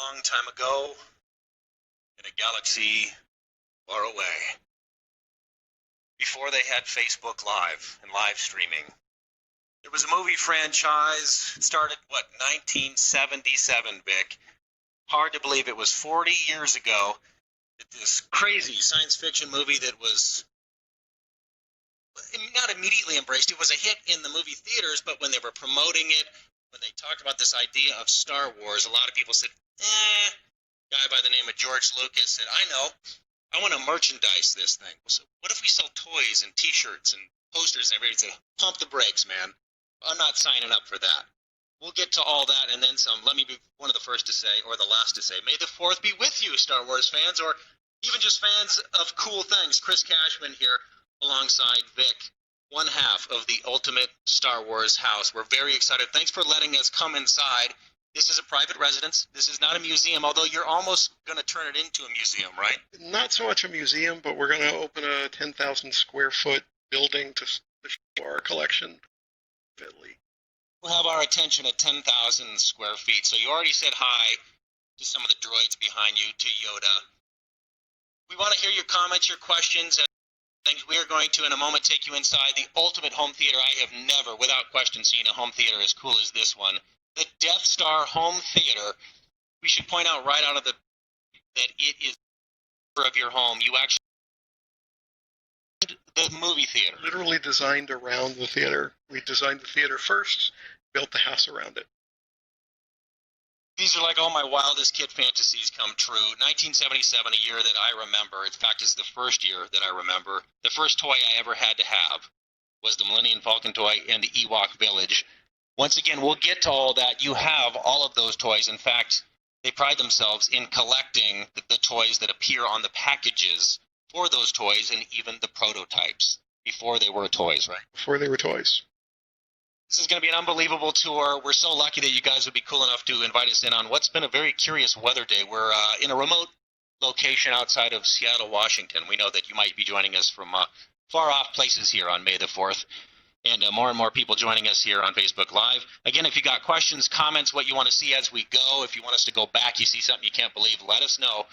long time ago, in a galaxy far away, before they had Facebook Live and live streaming, there was a movie franchise. It started, 1977, Vic. Hard to believe it was 40 years ago that this crazy science fiction movie that was not immediately embraced. It was a hit in the movie theaters, but when they were promoting it, when they talked about this idea of Star Wars, a lot of people said, guy by the name of George Lucas said, I know, I want to merchandise this thing. So what if we sell toys and t-shirts and posters and everything? Say, pump the brakes, man. I'm not signing up for that. We'll get to all that and then some. Let me be one of the first to say, or the last to say, may the 4th be with you, Star Wars fans, or even just fans of cool things. Chris Cashman here alongside Vic, one half of the ultimate Star Wars house. We're very excited. Thanks for letting us come inside. This is a private residence. This is not a museum, although you're almost going to turn it into a museum, right? Not so much a museum, but we're going to open a 10,000 square foot building to show our collection. We'll have our attention at 10,000 square feet. So you already said hi to some of the droids behind you, to Yoda. We want to hear your comments, your questions, and things. We are going to, in a moment, take you inside the ultimate home theater. I have never, without question, seen a home theater as cool as this one. The Death Star Home Theater. We should point out right out of that it is of your home. You actually the movie theater. Literally designed around the theater. We designed the theater first, built the house around it. These are like all my wildest kid fantasies come true. 1977, a year that I remember. In fact, it's the first year that I remember. The first toy I ever had to have was the Millennium Falcon toy and the Ewok Village. Once again, we'll get to all that. You have all of those toys. In fact, they pride themselves in collecting the toys that appear on the packages for those toys and even the prototypes before they were toys, right? Before they were toys. This is going to be an unbelievable tour. We're so lucky that you guys would be cool enough to invite us in on what's been a very curious weather day. We're in a remote location outside of Seattle, Washington. We know that you might be joining us from far off places here on May the 4th. And more and more people joining us here on Facebook Live. Again, if you got questions, comments, what you want to see as we go, if you want us to go back, you see something you can't believe, let us know.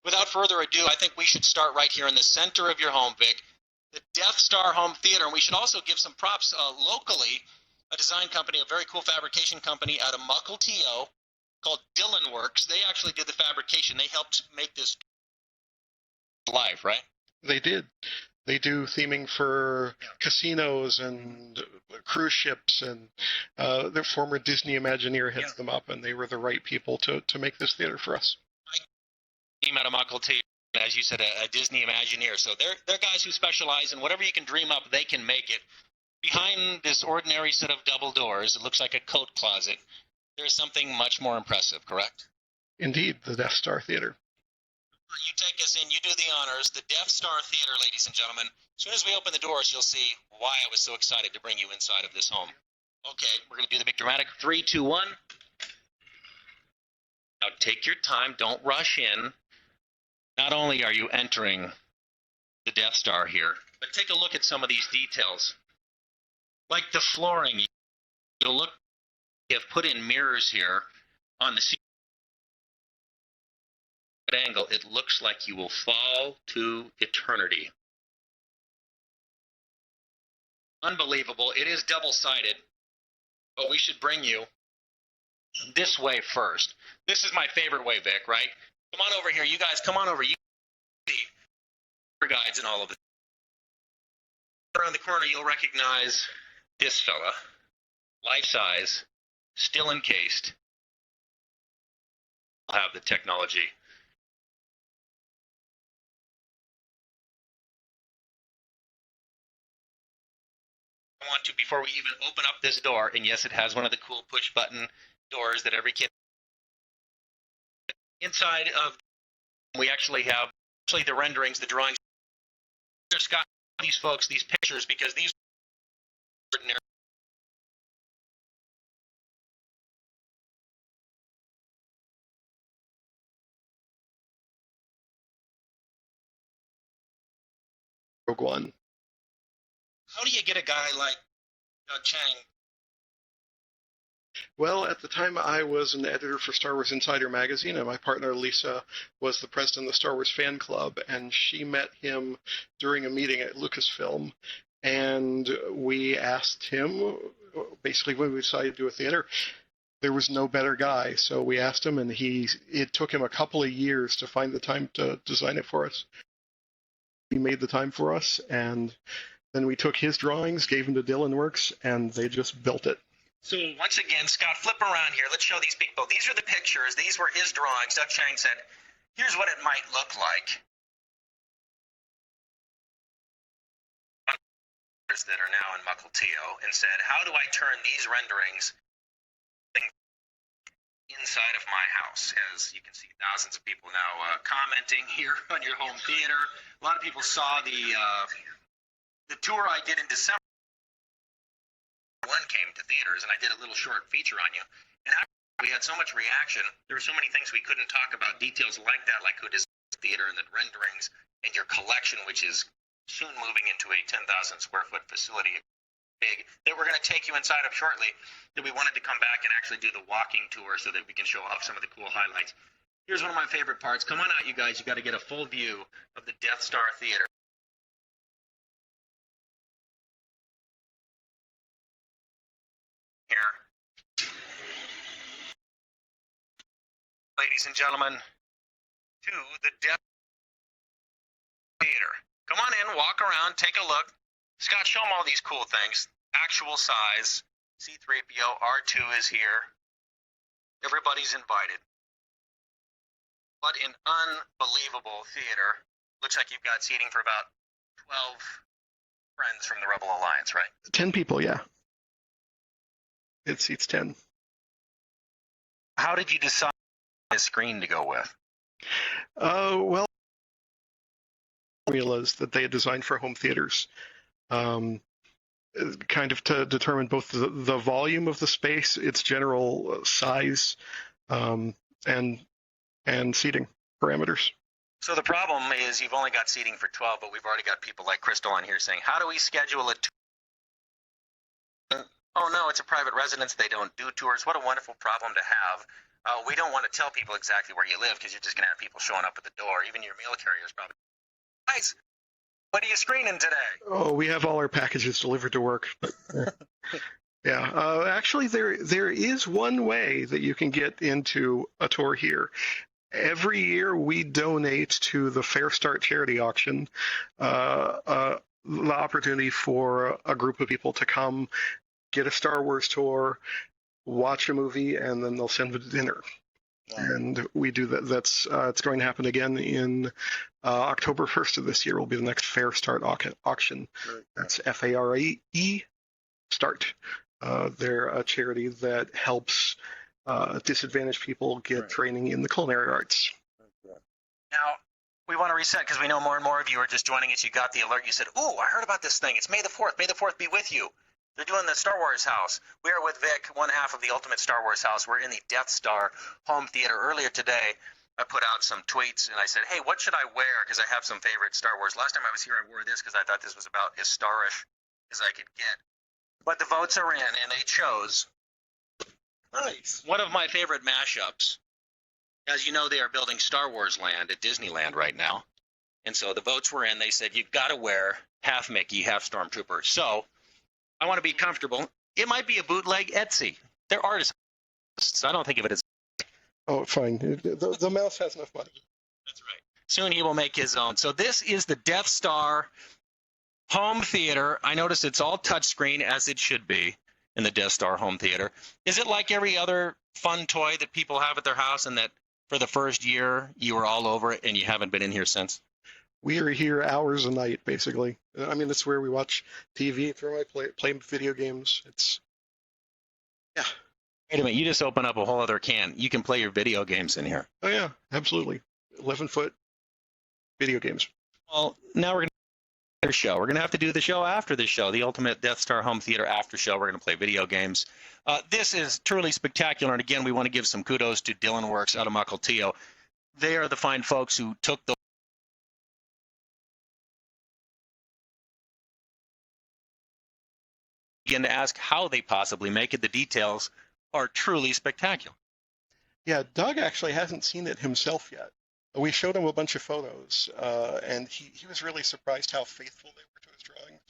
Without further ado, I think we should start right here in the center of your home, Vic, the Death Star Home Theater. And we should also give some props locally, a design company, a very cool fabrication company out of Mukilteo called Dylan Works. They actually did the fabrication. They helped make this live, right? They did. They do theming for casinos and cruise ships, and their former Disney Imagineer hits them up, and they were the right people to make this theater for us. Team out of Mukilteo, as you said, a Disney Imagineer. So they're guys who specialize in whatever you can dream up, they can make it. Behind this ordinary set of double doors, it looks like a coat closet. There's something much more impressive, correct? Indeed, the Death Star Theater. You take us in, you do the honors. The Death Star Theater, ladies and gentlemen. As soon as we open the doors, you'll see why I was so excited to bring you inside of this home. Okay, we're going to do the big dramatic 3, 2, 1. Now take your time. Don't rush in. Not only are you entering the Death Star here, but take a look at some of these details. Like the flooring. You'll look, they have put in mirrors here on the ceiling. Angle, it looks like you will fall to eternity. Unbelievable. It is double-sided, but we should bring you this way first. This is my favorite way, Vic, right? Come on over here. You guys, come on over. You see guides and all of it. Around the corner, you'll recognize this fella. Life-size, still encased. I'll have the technology. I want to, before we even open up this door, and yes, it has one of the cool push button doors that every kid inside of. We actually have the renderings, the drawings. There's got these folks, these pictures, because these are ordinary. Rogue One. How do you get a guy like Doug Chang Well, at the time, I was an editor for Star Wars Insider magazine, and my partner Lisa was the president of the Star Wars fan club, and she met him during a meeting at Lucasfilm, and we asked him, basically when we decided to do a theater, there was no better guy, so we asked him, and it took him a couple of years to find the time to design it for us. He made the time for us, and then we took his drawings, gave them to Dylanworks, and they just built it. So once again, Scott, flip around here. Let's show these people. These are the pictures. These were his drawings. Doug Chang said, here's what it might look like. That are now in Mukilteo, and said, how do I turn these renderings inside of my house? As you can see, thousands of people now commenting here on your home theater. A lot of people saw the tour I did in December. One came to theaters, and I did a little short feature on you. And after we had so much reaction, there were so many things we couldn't talk about, details like that, like who does theater and the renderings and your collection, which is soon moving into a 10,000 square foot facility, big, that we're going to take you inside of shortly, that we wanted to come back and actually do the walking tour so that we can show off some of the cool highlights. Here's one of my favorite parts. Come on out, you guys. You got to get a full view of the Death Star Theater. Here. Ladies and gentlemen, to the Death Theater. Come on in, walk around, take a look. Scott, show them all these cool things. Actual size. C-3PO, R2 is here. Everybody's invited. What an unbelievable theater. Looks like you've got seating for about 12 friends from the Rebel Alliance, right? 10 people, yeah. It seats 10. How did you decide a screen to go with? Well, formulas that they had designed for home theaters, kind of to determine both the volume of the space, its general size, and seating parameters. So the problem is you've only got seating for 12, but we've already got people like Crystal on here saying, how do we schedule a tour? Oh, no, it's a private residence. They don't do tours. What a wonderful problem to have. We don't want to tell people exactly where you live because you're just going to have people showing up at the door. Even your mail carriers probably. Guys, what are you screening today? Oh, we have all our packages delivered to work. But, yeah, actually, there is one way that you can get into a tour here. Every year, we donate to the Fair Start charity auction the opportunity for a group of people to come, get a Star Wars tour, watch a movie, and then they'll send them to dinner. And we do that. That's it's going to happen again in October 1st of this year. Will be the next Fair Start auction. That's FARE Start. They're a charity that helps disadvantaged people get training in the culinary arts. Now, we want to reset because we know more and more of you are just joining us. You got the alert. You said, "Ooh, I heard about this thing. It's May the 4th. May the 4th be with you." They're doing the Star Wars house. We are with Vic, one half of the Ultimate Star Wars house. We're in the Death Star home theater. Earlier today, I put out some tweets, and I said, hey, what should I wear? Because I have some favorite Star Wars. Last time I was here, I wore this because I thought this was about as starish as I could get. But the votes are in, and they chose one of my favorite mashups. As you know, they are building Star Wars Land at Disneyland right now. And so the votes were in. They said, you've got to wear half Mickey, half Stormtrooper. So I want to be comfortable. It might be a bootleg Etsy. They're artists. I don't think of it as. Oh, fine. The mouse has enough money. That's right. Soon he will make his own. So this is the Death Star home theater. I noticed it's all touchscreen, as it should be in the Death Star home theater. Is it like every other fun toy that people have at their house, and that for the first year you were all over it and you haven't been in here since? We are here hours a night, basically. I mean, it's where we watch TV, play video games. Yeah. Wait a minute, you just open up a whole other can. You can play your video games in here. Oh, yeah, absolutely. 11-foot video games. Well, now we're going to do the show. We're going to have to do the show after the show, the Ultimate Death Star Home Theater after show. We're going to play video games. This is truly spectacular, and again, we want to give some kudos to Dylanworks out of Mukilteo. They are the fine folks who took the begin to ask how they possibly make it. The details are truly spectacular. Yeah, Doug actually hasn't seen it himself yet. We showed him a bunch of photos, and he was really surprised how faithful they were to his drawings.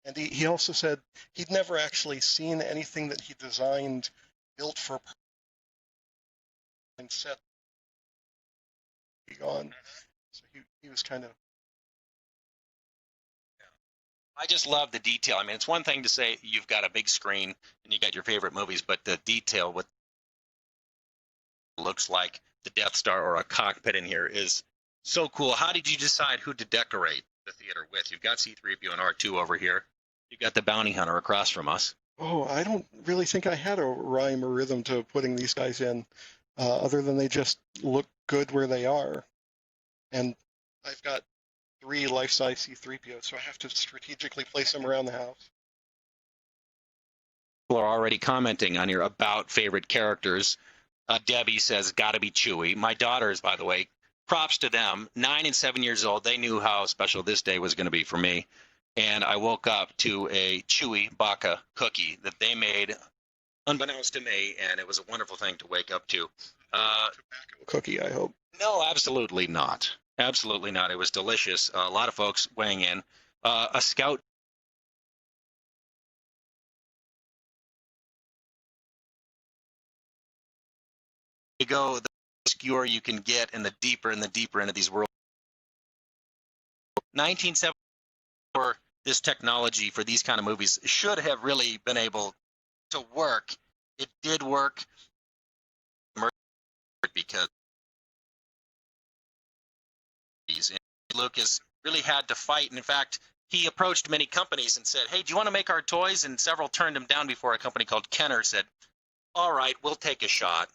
And he also said he'd never actually seen anything that he designed built for and set on. So he was kind of. I just love the detail. I mean, it's one thing to say you've got a big screen and you got your favorite movies, but the detail, what looks like the Death Star or a cockpit in here, is so cool. How did you decide who to decorate the theater with? You've got C-3PO and R2 over here. You've got the bounty hunter across from us. Oh, I don't really think I had a rhyme or rhythm to putting these guys in, other than they just look good where they are. And I've got 3 life-size C-3POs, so I have to strategically place them around the house. People are already commenting on your about favorite characters. Debbie says, gotta be Chewie. My daughters, by the way, props to them. 9 and 7 years old. They knew how special this day was going to be for me. And I woke up to a Chewie Baca cookie that they made unbeknownst to me, and it was a wonderful thing to wake up to. Tobacco cookie, I hope. No, absolutely not. Absolutely not. It was delicious. A lot of folks weighing in. A Scout. You go, the obscure you can get, and the deeper into these worlds. 1970, for this technology for these kind of movies should have really been able to work. It did work because Lucas really had to fight. And in fact, he approached many companies and said, hey, do you want to make our toys? And several turned him down before a company called Kenner said, all right, we'll take a shot.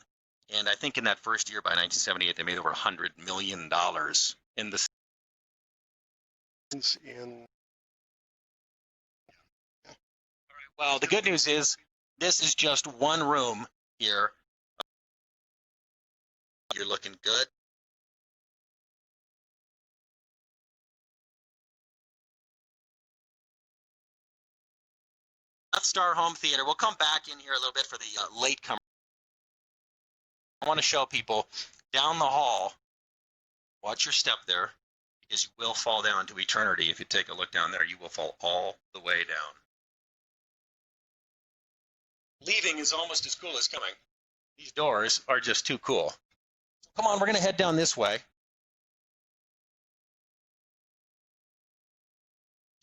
And I think in that first year, by 1978, they made over $100 million in the. Well, the good news is this is just one room here. You're looking good. Death Star Home Theater. We'll come back in here a little bit for the latecomer. I want to show people down the hall. Watch your step there, because you will fall down to eternity. If you take a look down there, you will fall all the way down. Leaving is almost as cool as coming. These doors are just too cool. Come on, we're going to head down this way.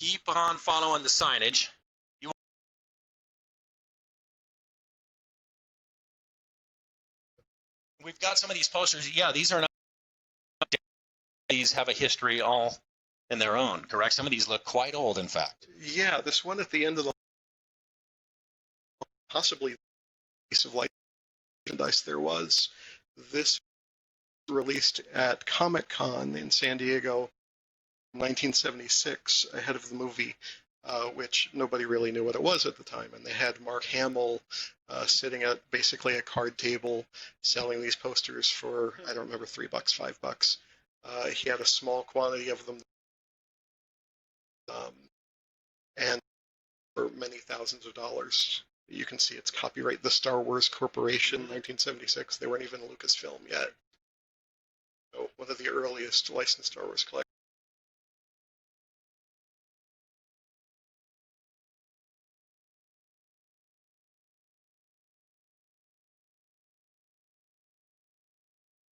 Keep on following the signage. We've got some of these posters. Yeah, these are not. These have a history all in their own, correct? Some of these look quite old, in fact. Yeah, this one at the end of the possibly piece of light merchandise there was. This released at Comic-Con in San Diego in 1976, ahead of the movie, which nobody really knew what it was at the time. And they had Mark Hamill sitting at basically a card table selling these posters for, I don't remember, $3, $5. He had a small quantity of them, and for many thousands of dollars. You can see it's copyright the Star Wars Corporation, 1976. They weren't even Lucasfilm yet. So one of the earliest licensed Star Wars collections.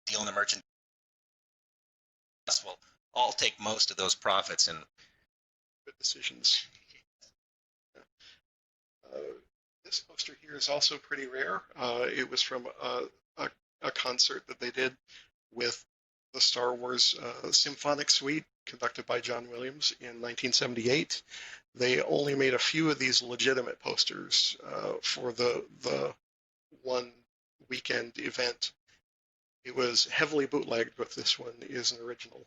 Deal in the merchandise. We'll all take most of those profits and good decisions. This poster here is also pretty rare. It was from a concert that they did with the Star Wars Symphonic Suite, conducted by John Williams in 1978. They only made a few of these legitimate posters for the one weekend event. It was heavily bootlegged, but this one is an original.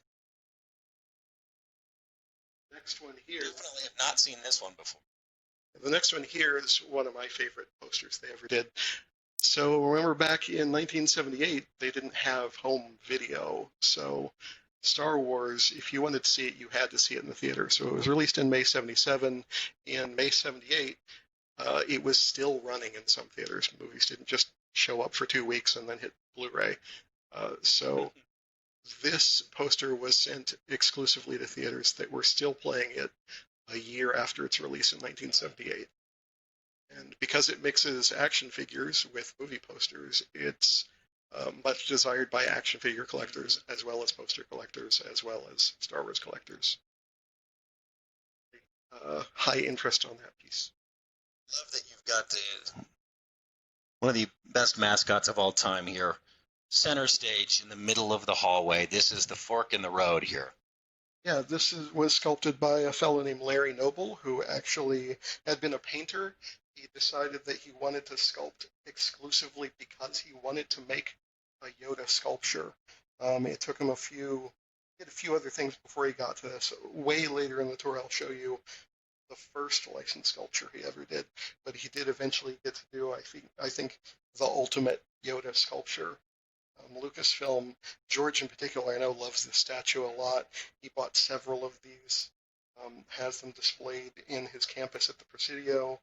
Next one here. Definitely have not seen this one before. The next one here is one of my favorite posters they ever did. So remember back in 1978, they didn't have home video. So Star Wars, if you wanted to see it, you had to see it in the theater. So it was released in May 77. In May 78, it was still running in some theaters. Movies didn't just show up for 2 weeks and then hit Blu-ray. So this poster was sent exclusively to theaters that were still playing it a year after its release in 1978. And because it mixes action figures with movie posters, it's much desired by action figure collectors, as well as poster collectors, as well as Star Wars collectors. High interest on that piece. Love that you've got one of the best mascots of all time here, center stage in the middle of the hallway. This is the fork in the road here. Yeah, was sculpted by a fellow named Larry Noble, who actually had been a painter. He decided that he wanted to sculpt exclusively because he wanted to make a Yoda sculpture. It took him he did a few other things before he got to this. Way later in the tour, I'll show you the first licensed sculpture he ever did. But he did eventually get to do, I think, the ultimate Yoda sculpture. Lucasfilm, George in particular, I know, loves this statue a lot. He bought several of these, has them displayed in his campus at the Presidio,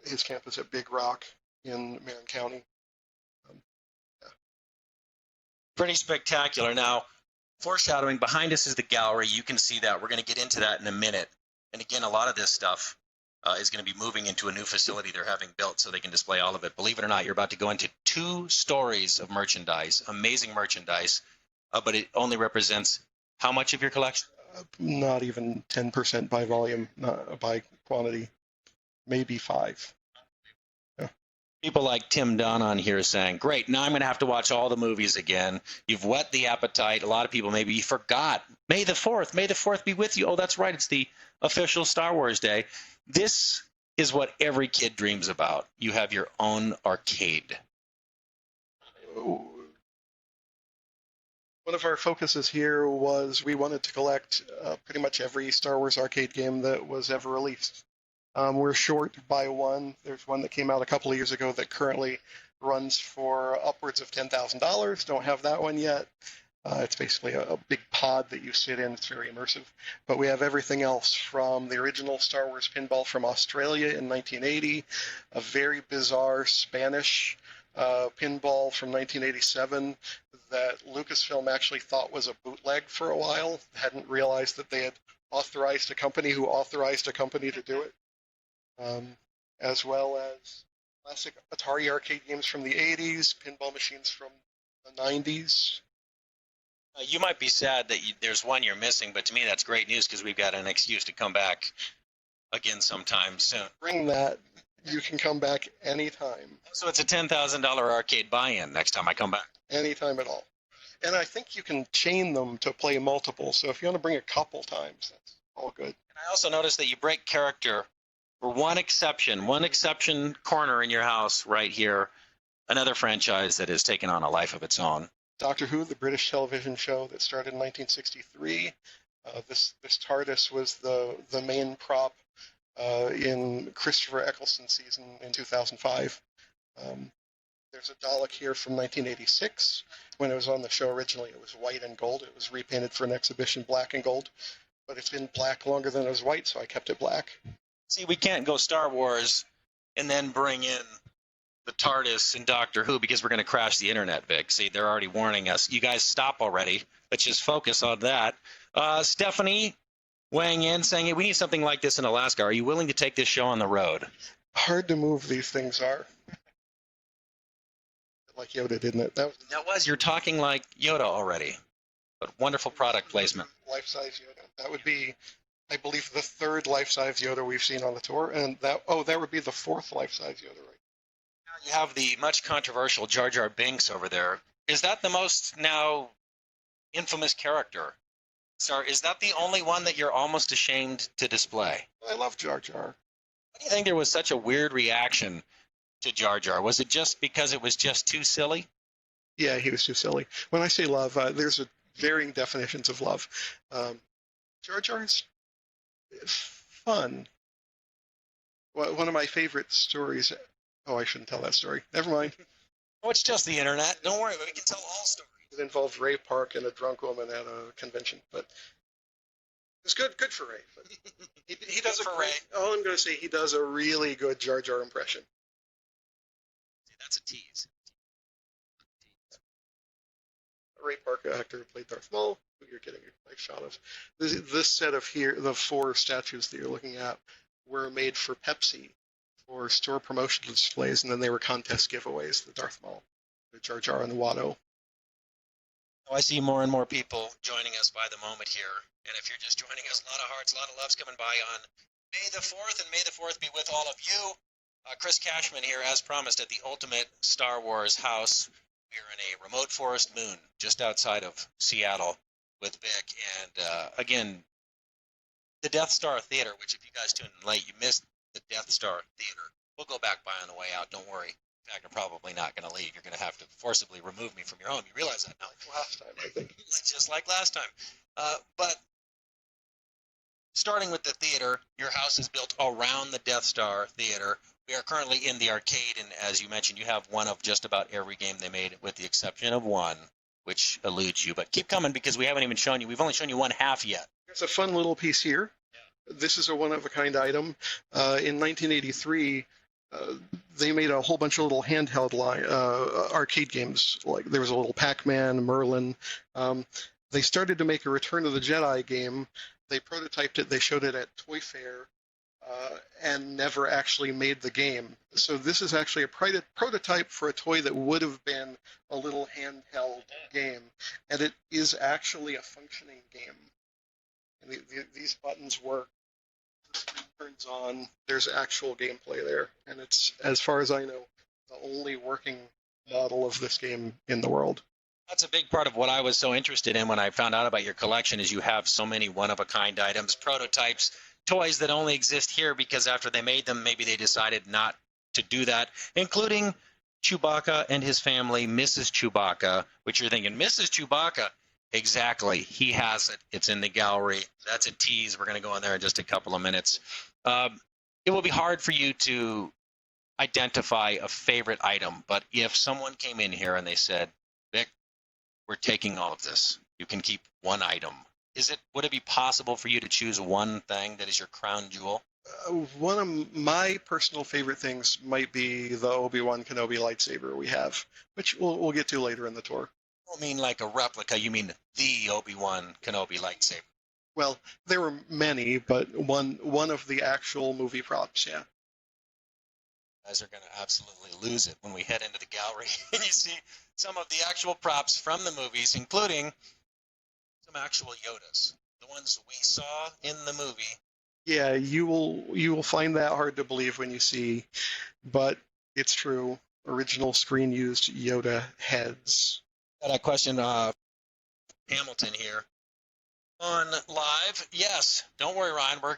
his campus at Big Rock in Marin County. Pretty spectacular. Now, foreshadowing, behind us is the gallery. You can see that. We're going to get into that in a minute. And again, a lot of this stuff is going to be moving into a new facility they're having built so they can display all of it. Believe it or not, you're about to go into 2 stories of merchandise, amazing merchandise, but it only represents how much of your collection? Not even 10% by volume, not by quantity, maybe 5. Yeah. People like Tim Dunn on here saying, great, now I'm going to have to watch all the movies again. You've whet the appetite. A lot of people maybe forgot. May the 4th be with you. Oh, that's right. It's the official Star Wars Day. This is what every kid dreams about. You have your own arcade. One of our focuses here was we wanted to collect pretty much every Star Wars arcade game that was ever released. We're short by one. There's one that came out a couple of years ago that currently runs for upwards of $10,000. Don't have that one yet. It's basically a big pod that you sit in. It's very immersive. But we have everything else from the original Star Wars pinball from Australia in 1980, a very bizarre Spanish pinball from 1987 that Lucasfilm actually thought was a bootleg for a while, hadn't realized that they had authorized a company who authorized a company to do it, as well as classic Atari arcade games from the 80s, pinball machines from the 90s. You might be sad that there's one you're missing, but to me that's great news because we've got an excuse to come back again sometime soon. Bring that. You can come back anytime. So it's a $10,000 arcade buy-in next time I come back. Anytime at all. And I think you can chain them to play multiple. So if you want to bring a couple times, that's all good. And I also noticed that you break character for one exception corner in your house right here. Another franchise that has taken on a life of its own. Doctor Who, the British television show that started in 1963. This TARDIS was the main prop in Christopher Eccleston's season in 2005. There's a Dalek here from 1986. When it was on the show originally, it was white and gold. It was repainted for an exhibition black and gold. But it's been black longer than it was white, so I kept it black. See, we can't go Star Wars and then bring in the TARDIS and Doctor Who because we're going to crash the internet, Vic. See, they're already warning us. You guys stop already. Let's just focus on that. Stephanie weighing in, saying, hey, we need something like this in Alaska. Are you willing to take this show on the road? Hard to move these things are. Like Yoda, didn't it? You're talking like Yoda already. But wonderful product placement. Life-size Yoda. That would be, I believe, the 3rd life-size Yoda we've seen on the tour. And that would be the 4th life-size Yoda, right? You have the much controversial Jar Jar Binks over there. Is that the most now infamous character? So is that the only one that you're almost ashamed to display? I love Jar Jar. Why do you think there was such a weird reaction to Jar Jar? Was it just because it was just too silly? Yeah, he was too silly. When I say love, there's varying definitions of love. Jar Jar's fun. One of my favorite stories. Oh, I shouldn't tell that story. Never mind. Oh, it's just the internet. Don't worry, we can tell all stories. It involved Ray Park and a drunk woman at a convention. But It's good for Ray. But he does Good a for great. Ray. All I'm going to say, he does a really good Jar Jar impression. See, that's a tease. Ray Park, actor who played Darth Maul, who you're getting a nice shot of. This set of here, the 4 statues that you're looking at, were made for Pepsi for store promotional displays, and then they were contest giveaways. The Darth Maul, the Jar Jar, and the Watto. I see more and more people joining us by the moment here. And if you're just joining us, a lot of hearts, a lot of loves coming by on May the 4th, and May the 4th be with all of you. Chris Cashman here, as promised, at the Ultimate Star Wars House. We're in a remote forest moon just outside of Seattle with Vic. And again, the Death Star Theater, which if you guys tuned in late, you missed the Death Star Theater. We'll go back by on the way out. Don't worry. In fact, I'm probably not going to leave. You're going to have to forcibly remove me from your home. You realize that now? Last time, I think. Just like last time. But starting with the theater, your house is built around the Death Star Theater. We are currently in the arcade, and as you mentioned, you have one of just about every game they made, with the exception of one, which eludes you. But keep coming, because we haven't even shown you. We've only shown you one half yet. There's a fun little piece here. Yeah. This is a one-of-a-kind item. In 1983, they made a whole bunch of little handheld arcade games. Like there was a little Pac-Man, Merlin. They started to make a Return of the Jedi game. They prototyped it. They showed it at Toy Fair. And never actually made the game. So this is actually a prototype for a toy that would have been a little handheld game, and it is actually a functioning game. And these buttons work. The screen turns on. There's actual gameplay there, and it's, as far as I know, the only working model of this game in the world. That's a big part of what I was so interested in when I found out about your collection, is you have so many one-of-a-kind items, prototypes, toys that only exist here because after they made them, maybe they decided not to do that, including Chewbacca and his family, Mrs. Chewbacca, which you're thinking, Mrs. Chewbacca? Exactly. He has it. It's in the gallery. That's a tease. We're going to go in there in just a couple of minutes. It will be hard for you to identify a favorite item, but if someone came in here and they said, Vic, we're taking all of this, you can keep one item. Would it be possible for you to choose one thing that is your crown jewel? One of my personal favorite things might be the Obi-Wan Kenobi lightsaber we have, which we'll get to later in the tour. You don't mean like a replica, you mean the Obi-Wan Kenobi lightsaber. Well, there were many, but one of the actual movie props, yeah. You guys are going to absolutely lose it when we head into the gallery and you see some of the actual props from the movies, including some actual Yodas, the ones we saw in the movie. Yeah, you will find that hard to believe when you see, but it's true. Original screen used Yoda heads. Got a question, Hamilton here on live. Yes, don't worry, Ryan. We're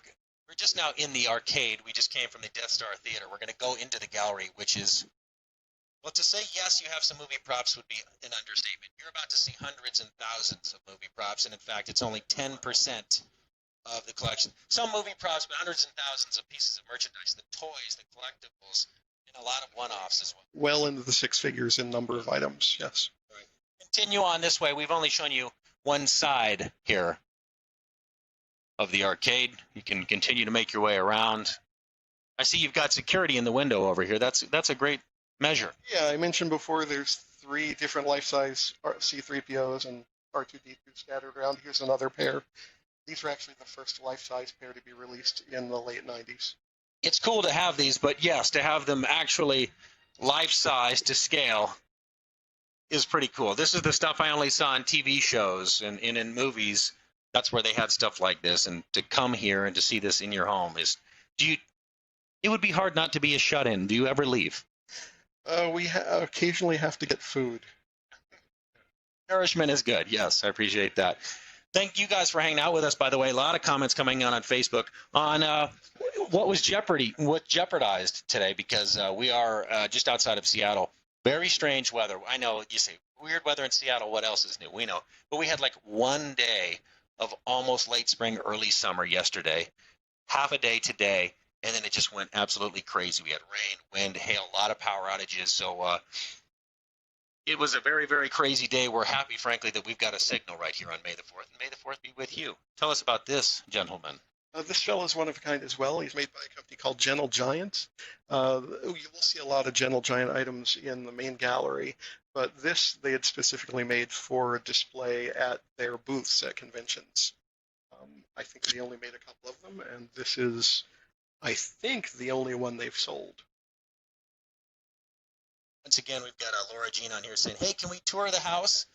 just now in the arcade. We just came from the Death Star Theater. We're going to go into the gallery, which is, well, to say yes, you have some movie props would be an understatement. You're about to see hundreds and thousands of movie props, and in fact, it's only 10% of the collection. Some movie props, but hundreds and thousands of pieces of merchandise, the toys, the collectibles, and a lot of one-offs as well. Well into the 6 figures in number of items, yes. Right. Continue on this way. We've only shown you one side here of the arcade. You can continue to make your way around. I see you've got security in the window over here. That's a great measure. Yeah, I mentioned before there's 3 different life-size C-3POs and R2-D2 scattered around. Here's another pair. These are actually the first life-size pair to be released in the late 90s. It's cool to have these, but yes, to have them actually life-size to scale is pretty cool. This is the stuff I only saw in TV shows and in movies. That's where they had stuff like this, and to come here and to see this in your home is, it would be hard not to be a shut-in. Do you ever leave? We occasionally have to get food. Nourishment is good. Yes, I appreciate that. Thank you guys for hanging out with us, by the way. A lot of comments coming on Facebook on what jeopardized today, because we are just outside of Seattle. Very strange weather. I know you say weird weather in Seattle. What else is new? We know. But we had like one day of almost late spring, early summer yesterday, half a day today, and then it just went absolutely crazy. We had rain, wind, hail, a lot of power outages. So It was a very, very crazy day. We're happy, frankly, that we've got a signal right here on May the 4th, and May the 4th be with you. Tell us about this, gentleman. This fellow is one of a kind as well. He's made by a company called Gentle Giant. You will see a lot of Gentle Giant items in the main gallery, but this they had specifically made for display at their booths at conventions. I think they only made a couple of them, and this is, I think, the only one they've sold. Once again, we've got Laura Jean on here saying, hey, can we tour the house?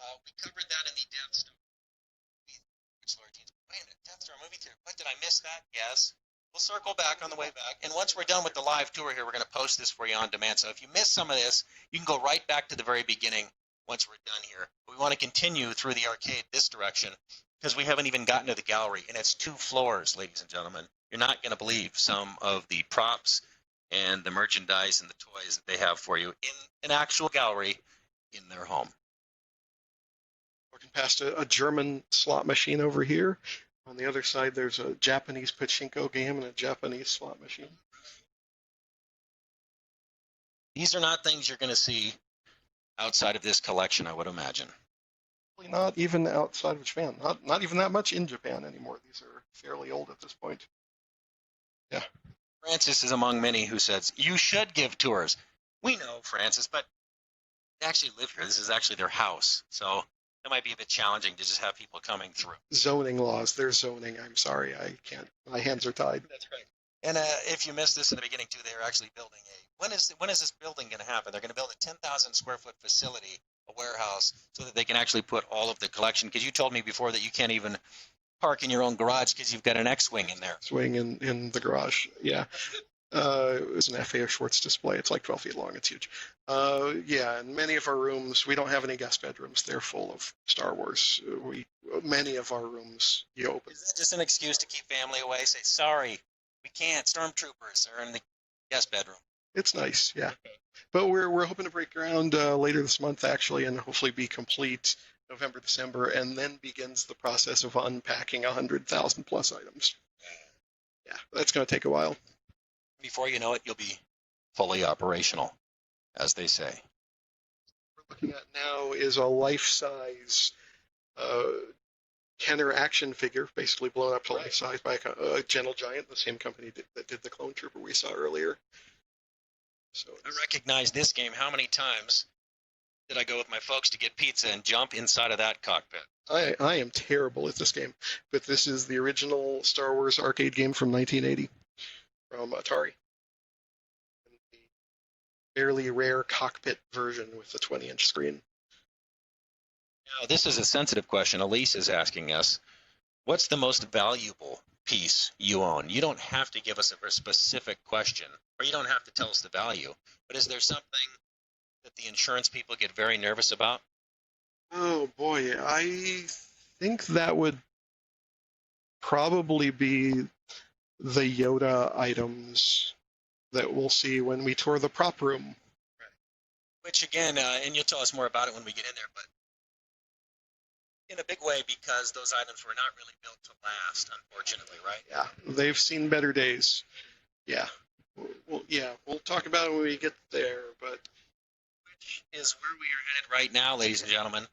We covered that in the Death Star. Which Laura Jean's, wait a minute, Death Star movie theater. What, did I miss that? Yes. We'll circle back on the way back. And once we're done with the live tour here, we're going to post this for you on demand. So if you missed some of this, you can go right back to the very beginning once we're done here. We want to continue through the arcade this direction because we haven't even gotten to the gallery. And it's 2 floors, ladies and gentlemen. You're not going to believe some of the props and the merchandise and the toys that they have for you in an actual gallery in their home. Looking past a German slot machine over here. On the other side, there's a Japanese pachinko game and a Japanese slot machine. These are not things you're going to see outside of this collection, I would imagine. Not even outside of Japan. Not even that much in Japan anymore. These are fairly old at this point. Yeah. Francis is among many who says, you should give tours. We know, Francis, but they actually live here. This is actually their house. So it might be a bit challenging to just have people coming through. Zoning laws. There's zoning. I'm sorry. I can't. My hands are tied. That's right. And if you missed this in the beginning, too, they're actually building when is this building going to happen? They're going to build a 10,000 square foot facility, a warehouse, so that they can actually put all of the collection. Because you told me before that you can't even park in your own garage because you've got an X-Wing in there. X-Wing in the garage, yeah. It was an FAO Schwartz display. It's like 12 feet long. It's huge. Yeah, and many of our rooms, we don't have any guest bedrooms. They're full of Star Wars. Many of our rooms, you open. Is that just an excuse to keep family away? Say, sorry, we can't. Stormtroopers are in the guest bedroom. It's nice, yeah. But we're hoping to break ground later this month, actually, and hopefully be complete November, December, and then begins the process of unpacking 100,000 plus items. Yeah, that's going to take a while. Before you know it, you'll be fully operational, as they say. What we're looking at now is a life-size Kenner action figure, basically blown up to life size by a Gentle Giant, the same company that did the Clone Trooper we saw earlier. So I recognize this game. How many times did I go with my folks to get pizza and jump inside of that cockpit? I am terrible at this game, but this is the original Star Wars arcade game from 1980 from Atari. And the fairly rare cockpit version with the 20-inch screen. Now, this is a sensitive question. Elise is asking us, what's the most valuable piece you own? You don't have to give us a specific question, or you don't have to tell us the value, but is there something that the insurance people get very nervous about? Oh boy, I think that would probably be the Yoda items that we'll see when we tour the prop room. Right. Which again, and you'll tell us more about it when we get in there, but in a big way because those items were not really built to last, unfortunately, right? Yeah, they've seen better days. Yeah. We'll talk about it when we get there, but which is where we are headed right now, ladies and gentlemen.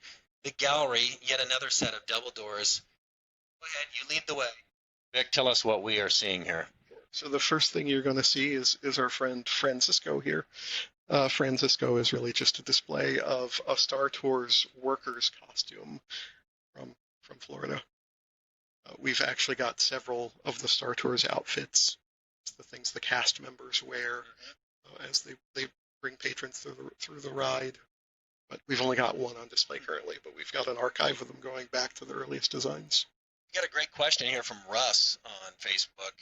The gallery, yet another set of double doors. Go ahead, you lead the way. Vic, tell us what we are seeing here. So the first thing you're going to see is our friend Francisco here. Francisco is really just a display of a Star Tours worker's costume from Florida. We've actually got several of the Star Tours outfits. It's the things the cast members wear as they bring patrons through the ride. But we've only got one on display currently, but we've got an archive of them going back to the earliest designs. We got a great question here from Russ on Facebook,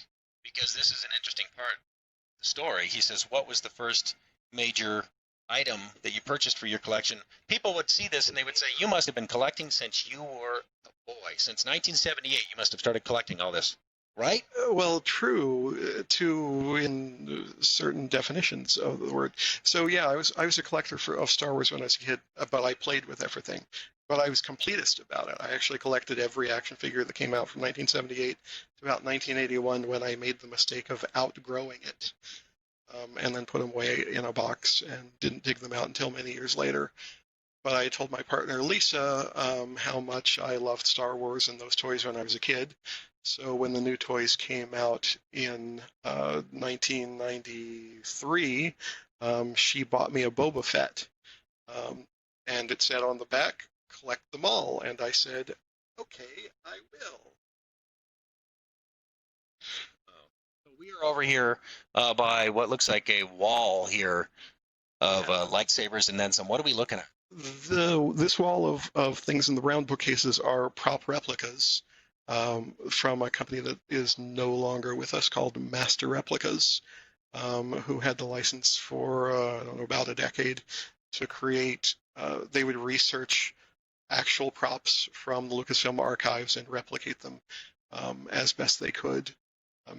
because this is an interesting part of the story. He says, what was the first major item that you purchased for your collection? People would see this and they would say, you must have been collecting since you were a boy. Since 1978, you must have started collecting all this, right? Well, true, in certain definitions of the word. So yeah, I was a collector of Star Wars when I was a kid, but I played with everything. But I was completist about it. I actually collected every action figure that came out from 1978 to about 1981 when I made the mistake of outgrowing it. and then put them away in a box and didn't dig them out until many years later. But I told my partner Lisa how much I loved Star Wars and those toys when I was a kid. So when the new toys came out in 1993, she bought me a Boba Fett. And it said on the back, collect them all. And I said, okay, I will. We are over here by what looks like a wall here of lightsabers and then some. What are we looking at? This wall of things in the round bookcases are prop replicas from a company that is no longer with us called Master Replicas, who had the license for, I don't know, about a decade to create. They would research actual props from the Lucasfilm archives and replicate them as best they could.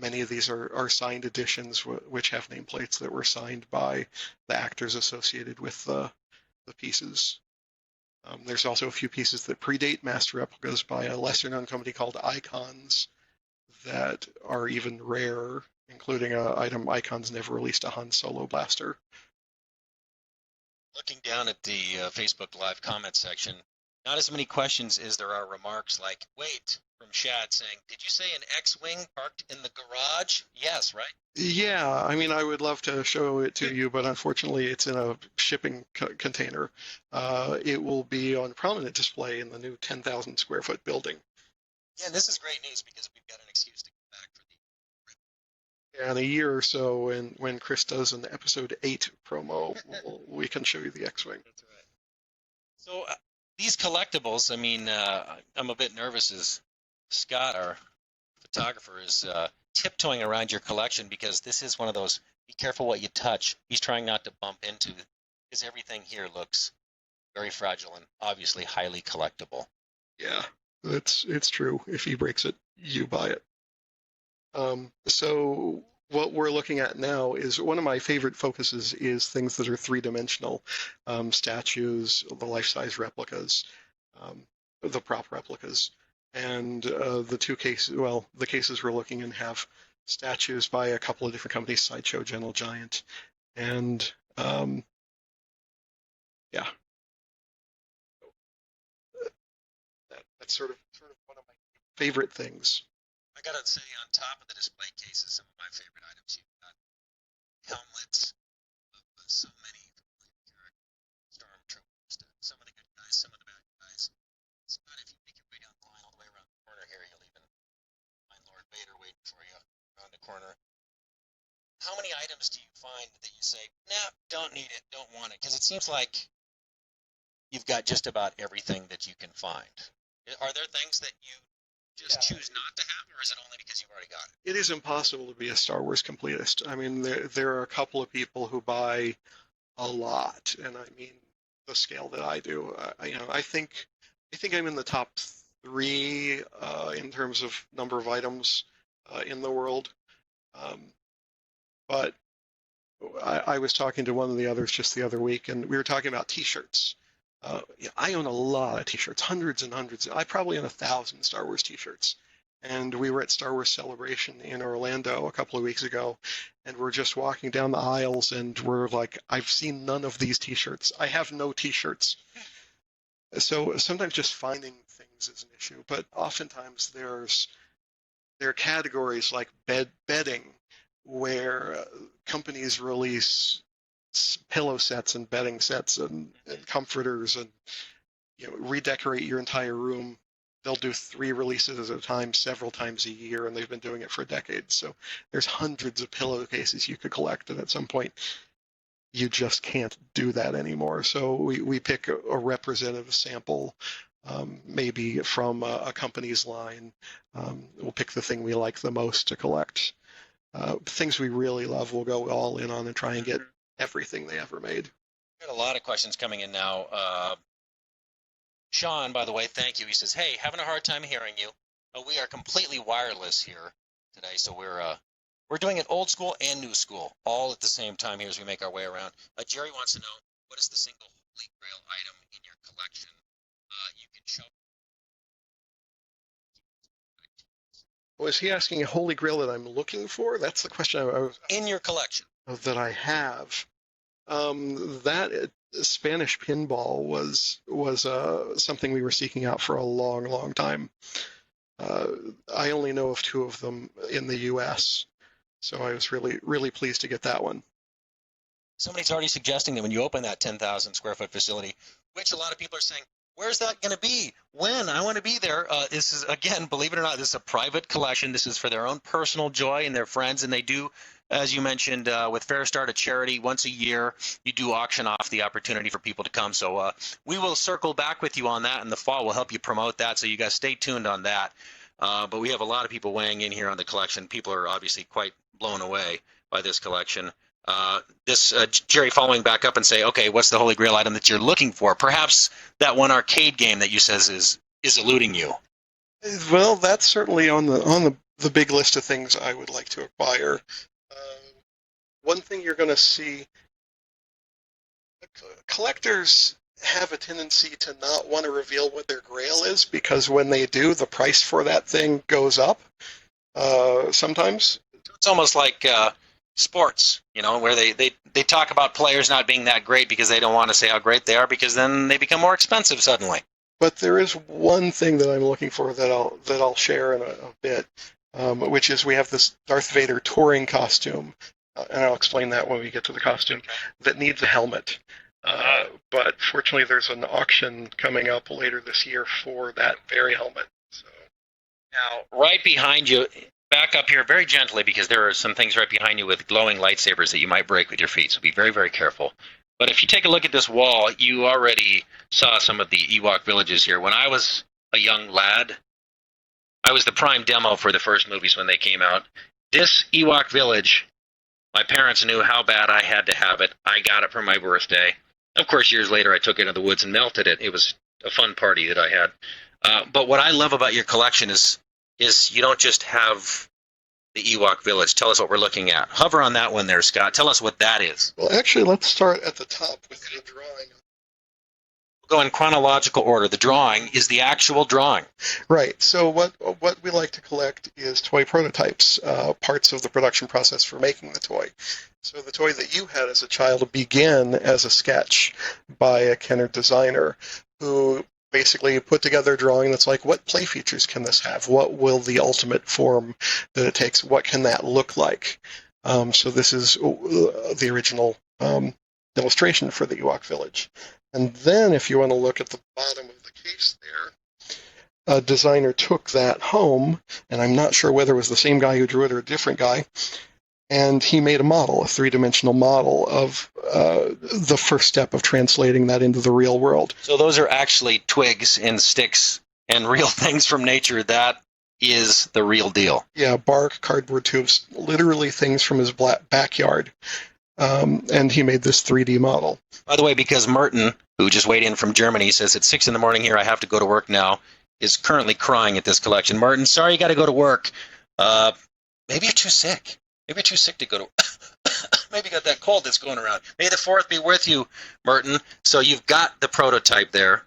Many of these are signed editions, which have nameplates that were signed by the actors associated with the pieces. There's also a few pieces that predate Master Replicas by a lesser-known company called Icons that are even rarer, including an item Icons never released, a Han Solo blaster. Looking down at the Facebook Live comment section, not as many questions as there are remarks like, wait, from Shad saying, did you say an X-Wing parked in the garage? Yes, right? Yeah, I mean, I would love to show it to you, but unfortunately it's in a shipping container. It will be on prominent display in the new 10,000 square foot building. Yeah, this is great news because we've got an excuse to get back for the... In a year or so, when Chris does an episode 8 promo, we can show you the X-Wing. That's right. So these collectibles, I mean, I'm a bit nervous as Scott, our photographer, is tiptoeing around your collection because this is one of those, be careful what you touch. He's trying not to bump into, because everything here looks very fragile and obviously highly collectible. Yeah, it's true. If he breaks it, you buy it. So what we're looking at now is one of my favorite focuses is things that are three-dimensional, statues, the life-size replicas, the prop replicas. And the cases we're looking in have statues by a couple of different companies, Sideshow, Gentle Giant, and yeah. That's sort of one of my favorite things. I gotta say, on top of the display cases, some of my favorite items, you've got helmets of so many stormtroopers, some of the good guys, some of the bad guys. Scott, if you make your way down the line all the way around the corner here, you'll even find Lord Vader waiting for you around the corner. How many items do you find that you say, nah, don't need it, don't want it? Because it seems like you've got just about everything that you can find. Are there things that you just choose not to have, or is it only because you've already got it? It is impossible to be a Star Wars completist. I mean, there are a couple of people who buy a lot, and I mean the scale that I do. I think I'm in the top 3 in terms of number of items in the world. But I was talking to one of the others just the other week, and we were talking about T-shirts. I own a lot of T-shirts, hundreds and hundreds. I probably own 1,000 Star Wars T-shirts. And we were at Star Wars Celebration in Orlando a couple of weeks ago, and we're just walking down the aisles, and we're like, I've seen none of these T-shirts. I have no T-shirts. So sometimes just finding things is an issue, but oftentimes there are categories like bedding, where companies release pillow sets and bedding sets and comforters and redecorate your entire room. They'll do 3 releases at a time, several times a year, and they've been doing it for decades. So there's hundreds of pillowcases you could collect, and at some point you just can't do that anymore. So we pick a representative sample, maybe from a company's line. We'll pick the thing we like the most to collect. Things we really love, we'll go all in on and try and get everything they ever made. Got a lot of questions coming in now. Sean, by the way, thank you. He says, hey, having a hard time hearing you. We are completely wireless here today, so we're doing it old school and new school all at the same time here as we make our way around. Jerry wants to know, what is the single Holy Grail item in your collection? You can show. Was he asking a Holy Grail that I'm looking for? That's the question I was... In your collection. that I have. That Spanish pinball was something we were seeking out for a long, long time. I only know of 2 of them in the U.S., so I was really, really pleased to get that one. Somebody's already suggesting that when you open that 10,000 square foot facility, which a lot of people are saying, where's that going to be? When? I want to be there. This is, again, believe it or not, this is a private collection. This is for their own personal joy and their friends. And they do, as you mentioned, with Fair Start, a charity, once a year, you do auction off the opportunity for people to come. So we will circle back with you on that in the fall. We'll help you promote that. So you guys stay tuned on that. But we have a lot of people weighing in here on the collection. People are obviously quite blown away by this collection. Jerry, following back up and say, okay, what's the Holy Grail item that you're looking for? Perhaps that one arcade game that you says is eluding you. Well, that's certainly on the big list of things I would like to acquire. One thing you're going to see, collectors have a tendency to not want to reveal what their grail is, because when they do, the price for that thing goes up sometimes. It's almost like sports, where they talk about players not being that great because they don't want to say how great they are, because then they become more expensive suddenly. But there is one thing that I'm looking for that I'll share in a bit, which is we have this Darth Vader touring costume, and I'll explain that when we get to the costume, that needs a helmet. But fortunately, there's an auction coming up later this year for that very helmet. So now, right behind you, back up here very gently, because there are some things right behind you with glowing lightsabers that you might break with your feet, so be very, very careful. But if you take a look at this wall, you already saw some of the Ewok villages here. When I was a young lad, I was the prime demo for the first movies when they came out. This Ewok village, my parents knew how bad I had to have it. I got it for my birthday. Of course, years later, I took it into the woods and melted it. It was a fun party that I had. But what I love about your collection is you don't just have the Ewok village. Tell us what we're looking at. Hover on that one there, Scott. Tell us what that is. Well, actually, let's start at the top with the drawing. We'll go in chronological order. The drawing is the actual drawing. Right. So what we like to collect is toy prototypes, parts of the production process for making the toy. So the toy that you had as a child began as a sketch by a Kenner designer who basically put together a drawing that's like, what play features can this have? What will the ultimate form that it takes? What can that look like? So this is the original illustration for the Ewok village. And then if you want to look at the bottom of the case there, a designer took that home, and I'm not sure whether it was the same guy who drew it or a different guy, and he made a model, a 3-dimensional model of the first step of translating that into the real world. So those are actually twigs and sticks and real things from nature. That is the real deal. Yeah, bark, cardboard tubes, literally things from his backyard. And he made this 3D model. By the way, because Merton, who just weighed in from Germany, says it's 6 a.m. here, I have to go to work now, is currently crying at this collection. Merton, sorry you got to go to work. Maybe you're too sick. Maybe you're too sick to go to maybe you got that cold that's going around. May the 4th be with you, Merton. So you've got the prototype there.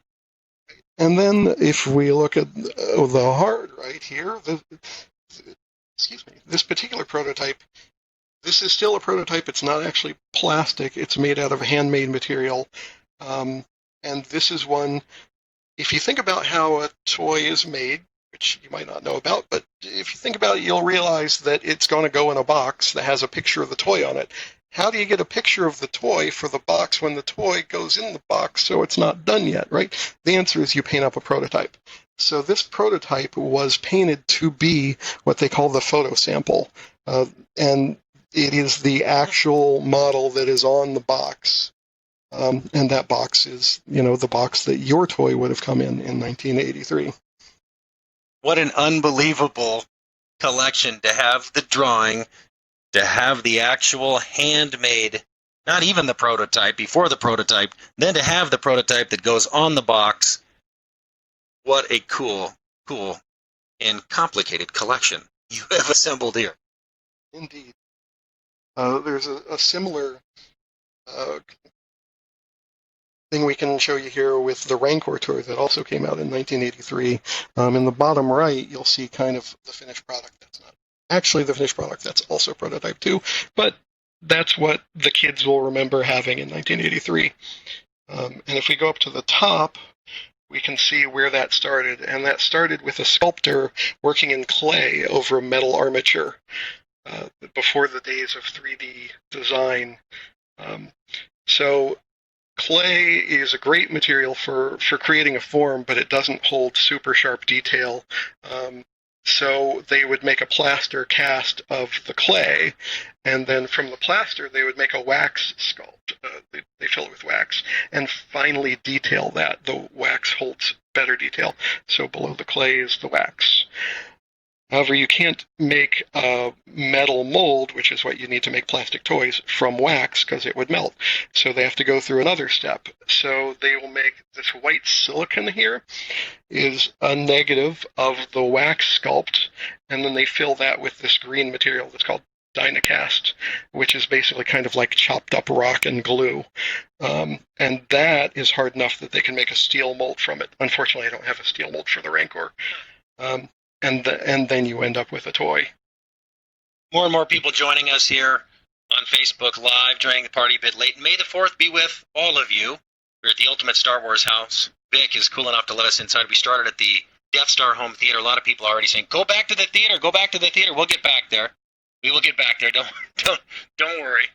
And then if we look at the heart right here, this particular prototype, this is still a prototype. It's not actually plastic. It's made out of handmade material. And this is one, if you think about how a toy is made, which you might not know about, but if you think about it, you'll realize that it's going to go in a box that has a picture of the toy on it. How do you get a picture of the toy for the box when the toy goes in the box so it's not done yet, right? The answer is you paint up a prototype. So this prototype was painted to be what they call the photo sample. And it is the actual model that is on the box. And that box is, the box that your toy would have come in 1983. What an unbelievable collection to have the drawing, to have the actual handmade, not even the prototype, before the prototype, then to have the prototype that goes on the box. What a cool, and complicated collection you have assembled here. Indeed. There's a similar thing we can show you here with the Rancor toy that also came out in 1983. In the bottom right, you'll see kind of the finished product. That's not actually the finished product. That's also prototype too. But that's what the kids will remember having in 1983. And if we go up to the top, we can see where that started. And that started with a sculptor working in clay over a metal armature before the days of 3D design. So clay is a great material for creating a form, but it doesn't hold super sharp detail. So they would make a plaster cast of the clay, and then from the plaster they would make a wax sculpt. They fill it with wax and finally detail that. The wax holds better detail, so below the clay is the wax. However, you can't make a metal mold, which is what you need to make plastic toys, from wax because it would melt. So they have to go through another step. So they will make this white silicon here is a negative of the wax sculpt, and then they fill that with this green material that's called Dynacast, which is basically kind of like chopped up rock and glue. And that is hard enough that they can make a steel mold from it. Unfortunately, I don't have a steel mold for the Rancor. And then you end up with a toy. More and more people joining us here on Facebook Live during the party a bit late. May the 4th be with all of you. We're at the Ultimate Star Wars house. Vic is cool enough to let us inside. We started at the Death Star Home Theater. A lot of people are already saying, go back to the theater, go back to the theater. We'll get back there. We will get back there. Don't worry.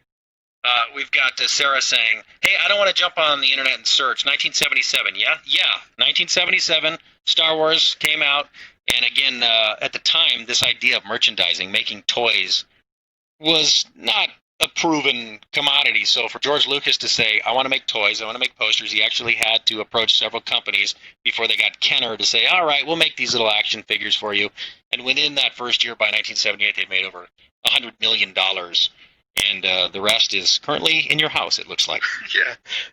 We've got Sarah saying, hey, I don't want to jump on the internet and search. 1977, yeah? Yeah, 1977, Star Wars came out. And again, at the time, this idea of merchandising, making toys, was not a proven commodity. So for George Lucas to say, I want to make toys, I want to make posters, he actually had to approach several companies before they got Kenner to say, all right, we'll make these little action figures for you. And within that first year, by 1978, they'd made over $100 million. And the rest is currently in your house, it looks like.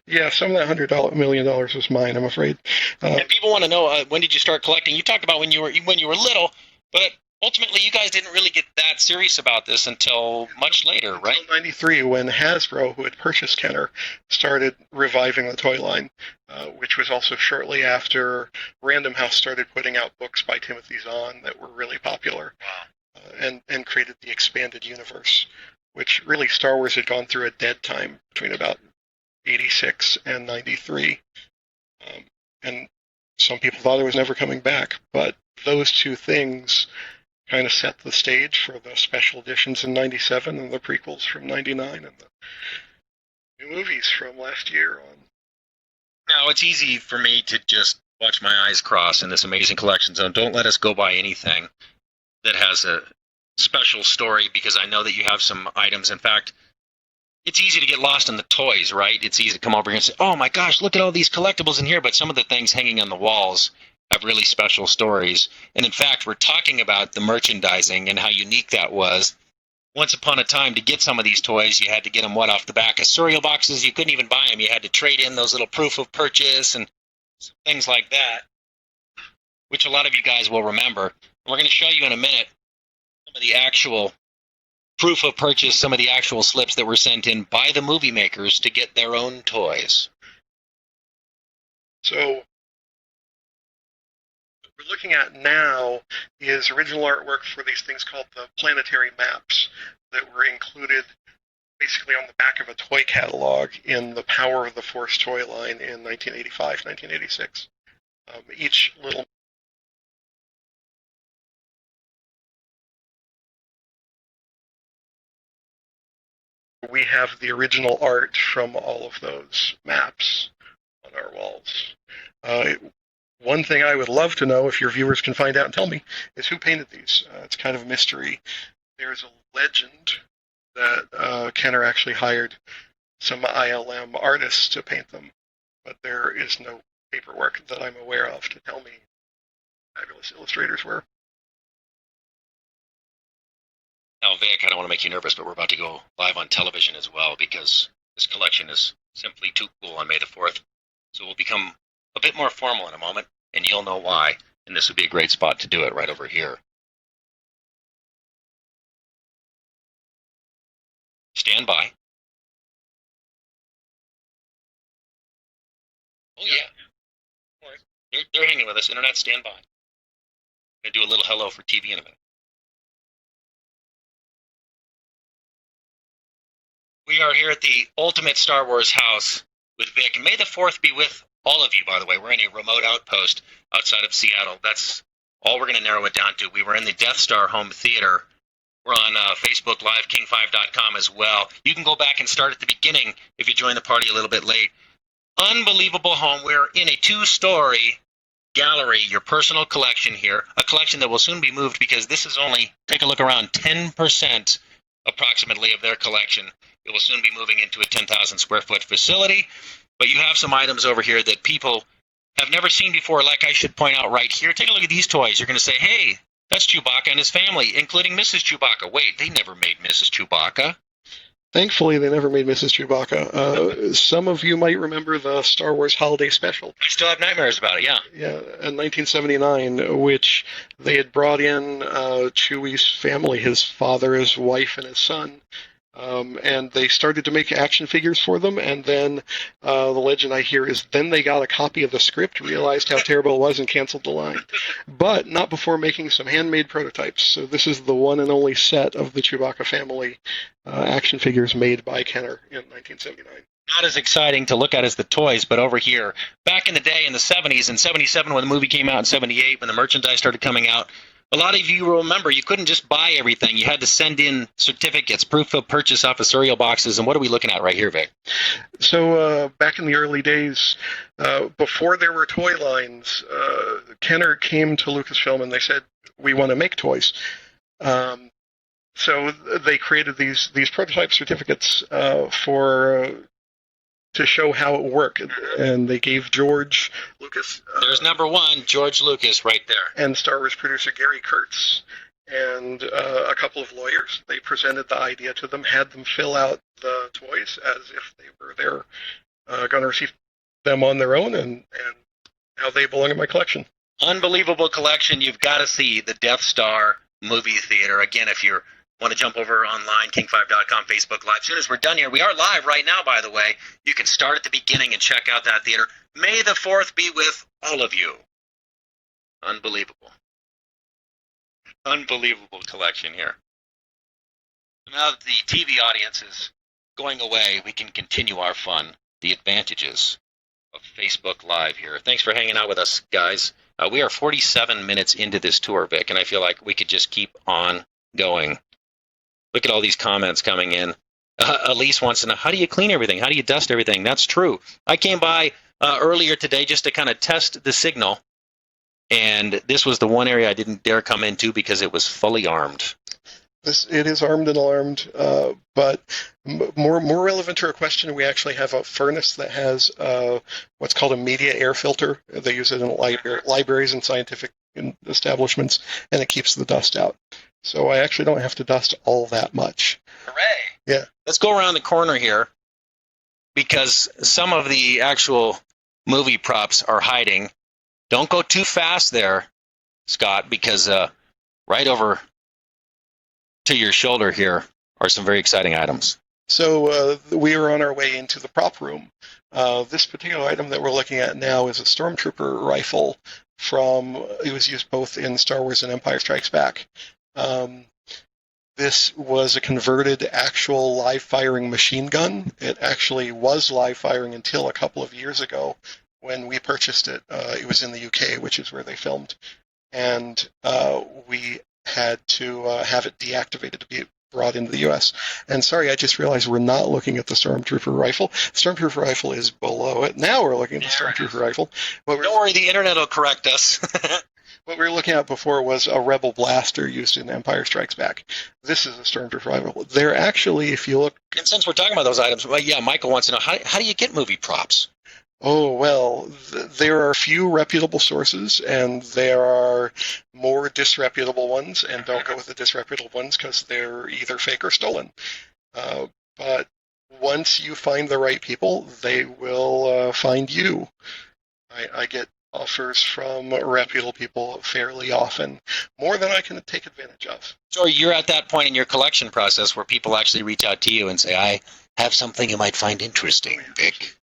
Yeah. Some of that $100 million was mine, I'm afraid. And people want to know, when did you start collecting? You talked about when you were little, but ultimately you guys didn't really get that serious about this until much later, right? Until 93, when Hasbro, who had purchased Kenner, started reviving the toy line, which was also shortly after Random House started putting out books by Timothy Zahn that were really popular. Wow. And created the expanded universe, which really Star Wars had gone through a dead time between about 86 and 93. And some people thought it was never coming back, but those two things kind of set the stage for the special editions in 97 and the prequels from 99 and the new movies from last year on. Now, it's easy for me to just watch my eyes cross in this amazing collection zone. Don't let us go by anything that has a special story, because I know that you have some items. In fact, it's easy to get lost in the toys, right? It's easy to come over here and say, oh my gosh, look at all these collectibles in here, but some of the things hanging on the walls have really special stories. And in fact, we're talking about the merchandising and how unique that was. Once upon a time, to get some of these toys, you had to get them off the back of cereal boxes. You couldn't even buy them. You had to trade in those little proof of purchase and things like that, which a lot of you guys will remember. We're going to show you in a minute some of the actual proof of purchase, some of the actual slips that were sent in by the movie makers to get their own toys. So what we're looking at now is original artwork for these things called the planetary maps that were included basically on the back of a toy catalog in the Power of the Force toy line in 1985, 1986. Each little we have the original art from all of those maps on our walls. One thing I would love to know, if your viewers can find out and tell me, is who painted these. It's kind of a mystery. There's a legend that Kenner actually hired some ILM artists to paint them, but there is no paperwork that I'm aware of to tell me who fabulous illustrators were. Now, Vic, I don't want to make you nervous, but we're about to go live on television as well, because this collection is simply too cool on May the 4th. So we'll become a bit more formal in a moment, and you'll know why. And this would be a great spot to do it, right over here. Stand by. Oh, yeah. They're hanging with us. Internet, stand by. I'm going to do a little hello for TV in a minute. We are here at the Ultimate Star Wars house with Vic, and may the 4th be with all of you, by the way. We're in a remote outpost outside of Seattle. That's all we're going to narrow it down to. We were in the Death Star home theater. We're on Facebook Live, king5.com as well. You can go back and start at the beginning if you join the party a little bit late. Unbelievable home. We're in a 2-story gallery, your personal collection here, a collection that will soon be moved because this is only, take a look around, 10% approximately of their collection. It will soon be moving into a 10,000 square foot facility, but you have some items over here that people have never seen before, like I should point out right here. Take a look at these toys. You're going to say, hey, that's Chewbacca and his family, including Mrs. Chewbacca. Wait, they never made Mrs. Chewbacca. Thankfully, they never made Mrs. Chewbacca. Some of you might remember the Star Wars Holiday Special. I still have nightmares about it, yeah. Yeah, in 1979, which they had brought in Chewie's family, his father, his wife, and his son. And they started to make action figures for them, and then the legend I hear is then they got a copy of the script, realized how terrible it was, and canceled the line. But not before making some handmade prototypes. So this is the one and only set of the Chewbacca family action figures made by Kenner in 1979. Not as exciting to look at as the toys, but over here, back in the day in the 70s, in 77 when the movie came out, in 78 when the merchandise started coming out, a lot of you will remember you couldn't just buy everything. You had to send in certificates, proof of purchase off of cereal boxes. And what are we looking at right here, Vic? So back in the early days, before there were toy lines, Kenner came to Lucasfilm and they said, we want to make toys. So they created these prototype certificates to show how it worked, and they gave George Lucas. There's number one, George Lucas, right there. And Star Wars producer Gary Kurtz and a couple of lawyers. They presented the idea to them, had them fill out the toys as if they were going to receive them on their own, and how they belong in my collection. Unbelievable collection. You've got to see the Death Star movie theater. Again, if you want to jump over online, king5.com, Facebook Live. As soon as we're done here, we are live right now, by the way. You can start at the beginning and check out that theater. May the 4th be with all of you. Unbelievable. Unbelievable collection here. Now that the TV audience is going away, we can continue our fun. The advantages of Facebook Live here. Thanks for hanging out with us, guys. We are 47 minutes into this tour, Vic, and I feel like we could just keep on going. Look at all these comments coming in. Elise wants to know, how do you clean everything? How do you dust everything? That's true. I came by earlier today just to kind of test the signal, and this was the one area I didn't dare come into because it was fully armed. It is armed and alarmed, but more relevant to our question, we actually have a furnace that has what's called a media air filter. They use it in libraries and scientific establishments, and it keeps the dust out. So I actually don't have to dust all that much. Hooray! Yeah. Let's go around the corner here because some of the actual movie props are hiding. Don't go too fast there, Scott, because right over to your shoulder here are some very exciting items. So we are on our way into the prop room. This particular item that we're looking at now is a Stormtrooper rifle it was used both in Star Wars and Empire Strikes Back. This was a converted actual live-firing machine gun. It actually was live-firing until a couple of years ago when we purchased it. It was in the UK, which is where they filmed. And we had to have it deactivated to be brought into the U.S. And sorry, I just realized we're not looking at the Stormtrooper rifle. The Stormtrooper rifle is below it. Now we're looking at the Stormtrooper rifle. Don't worry, the internet will correct us. What we were looking at before was a Rebel blaster used in Empire Strikes Back. This is a Stormtrooper rifle. They're actually, if you look... And since we're talking about those items, well, yeah, Michael wants to know, how do you get movie props? Oh, well, there are a few reputable sources, and there are more disreputable ones, and don't go with the disreputable ones because they're either fake or stolen. But once you find the right people, they will find you. I get offers from reputable people fairly often, more than I can take advantage of. So you're at that point in your collection process where people actually reach out to you and say, I have something you might find interesting, Vic.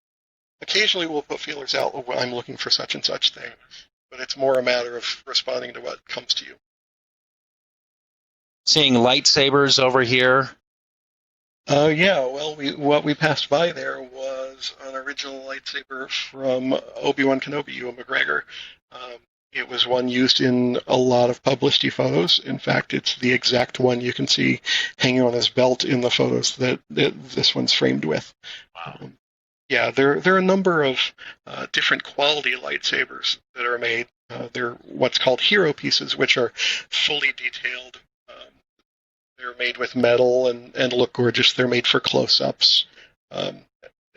Occasionally we'll put feelers out, I'm looking for such and such thing, but it's more a matter of responding to what comes to you. Seeing lightsabers over here. Yeah, well, what we passed by there was an original lightsaber from Obi-Wan Kenobi, Ewan McGregor. Um, it was one used in a lot of publicity photos. In fact, it's the exact one you can see hanging on his belt in the photos that this one's framed with. Wow. Yeah, there are a number of different quality lightsabers that are made. They're what's called hero pieces, which are fully detailed. They're made with metal and look gorgeous. They're made for close-ups. Um,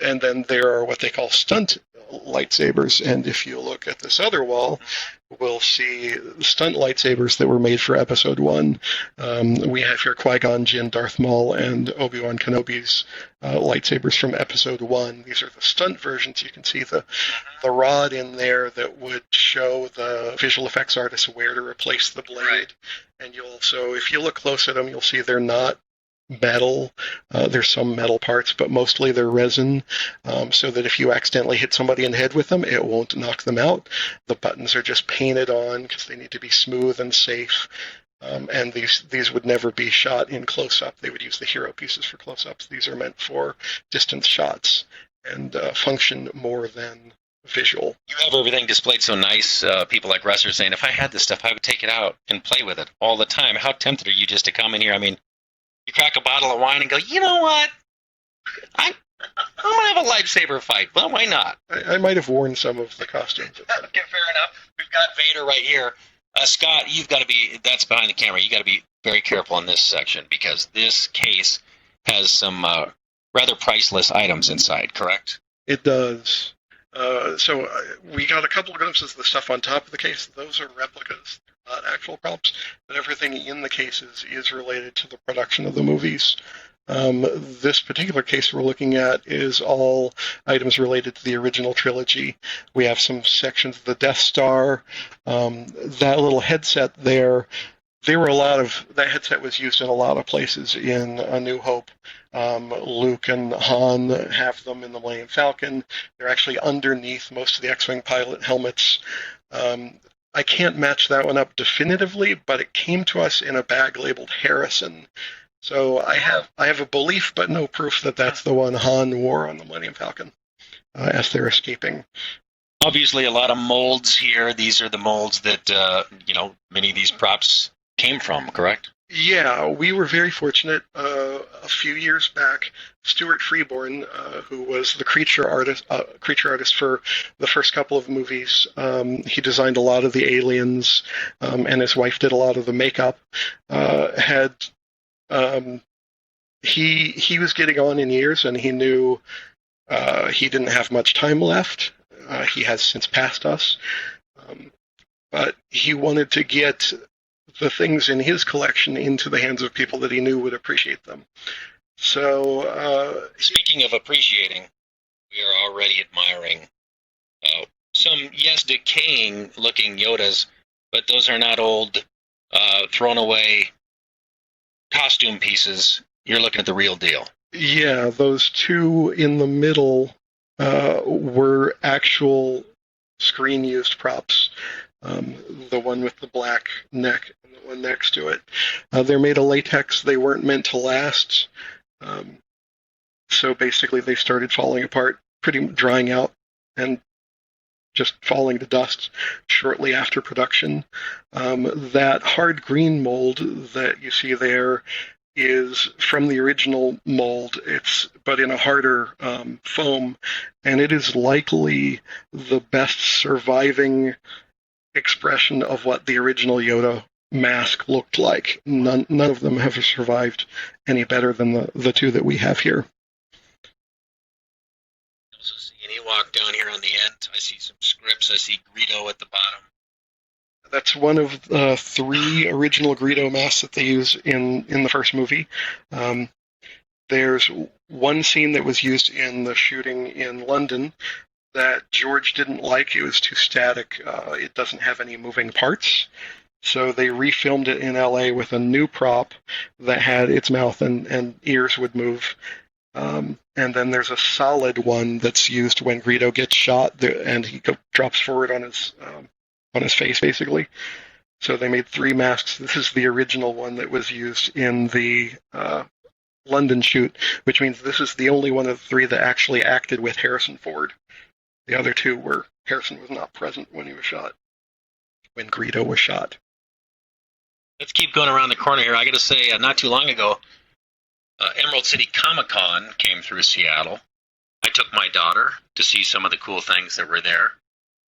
and then there are what they call stunt lightsabers. And if you look at this other wall, we'll see stunt lightsabers that were made for Episode 1. We have here Qui-Gon Jinn, Darth Maul, and Obi-Wan Kenobi's lightsabers from Episode 1. These are the stunt versions. You can see the rod in there that would show the visual effects artists where to replace the blade. Right. And you'll also, if you look close at them, you'll see they're not metal. There's some metal parts, but mostly they're resin, so that if you accidentally hit somebody in the head with them, it won't knock them out. The buttons are just painted on because they need to be smooth and safe. And these would never be shot in close-up. They would use the hero pieces for close-ups. These are meant for distance shots and function more than visual. You have everything displayed so nice. People like Russ are saying, if I had this stuff, I would take it out and play with it all the time. How tempted are you just to come in here? I mean, you crack a bottle of wine and go, you know what? I'm going to have a lightsaber fight. Well, why not? I might have worn some of the costumes. Okay, fair enough. We've got Vader right here. Scott, you've got to be, that's behind the camera. You got to be very careful in this section because this case has some rather priceless items inside, correct? It does. So we got a couple of glimpses of the stuff on top of the case. Those are replicas, not actual props. But everything in the cases is related to the production of the movies. This particular case we're looking at is all items related to the original trilogy. We have some sections of the Death Star. That little headset there that headset was used in a lot of places in A New Hope. Luke and Han have them in the Millennium Falcon. They're actually underneath most of the X-Wing pilot helmets. I can't match that one up definitively, but it came to us in a bag labeled Harrison. So I have a belief, but no proof that that's the one Han wore on the Millennium Falcon as they're escaping. Obviously, a lot of molds here. These are the molds that many of these props came from, correct? Yeah, we were very fortunate. A few years back, Stuart Freeborn, who was the creature artist for the first couple of movies, he designed a lot of the aliens, and his wife did a lot of the makeup. He was getting on in years, and he knew he didn't have much time left. He has since passed us, but he wanted to get the things in his collection into the hands of people that he knew would appreciate them. So, speaking of appreciating, we are already admiring some, yes, decaying-looking Yodas, but those are not old, thrown-away costume pieces. You're looking at the real deal. Yeah, those two in the middle were actual screen-used props. The one with the black neck and the one next to it. They're made of latex. They weren't meant to last. So basically they started falling apart, drying out, and just falling to dust shortly after production. That hard green mold that you see there is from the original mold, but in a harder foam, and it is likely the best surviving expression of what the original Yoda mask looked like. None of them have survived any better than the two that we have here. I also see an Ewok down here on the end. I see some scripts. I see Greedo at the bottom. That's one of the three original Greedo masks that they use in the first movie. There's one scene that was used in the shooting in London that George didn't like. It was too static. It doesn't have any moving parts. So they refilmed it in LA with a new prop that had its mouth and ears would move. And then there's a solid one that's used when Greedo gets shot, and he drops forward on his face, basically. So they made three masks. This is the original one that was used in the London shoot, which means this is the only one of the three that actually acted with Harrison Ford. The other two were Harrison was not present when he was shot, when Greedo was shot. Let's keep going around the corner here. I got to say, not too long ago, Emerald City Comic Con came through Seattle. I took my daughter to see some of the cool things that were there.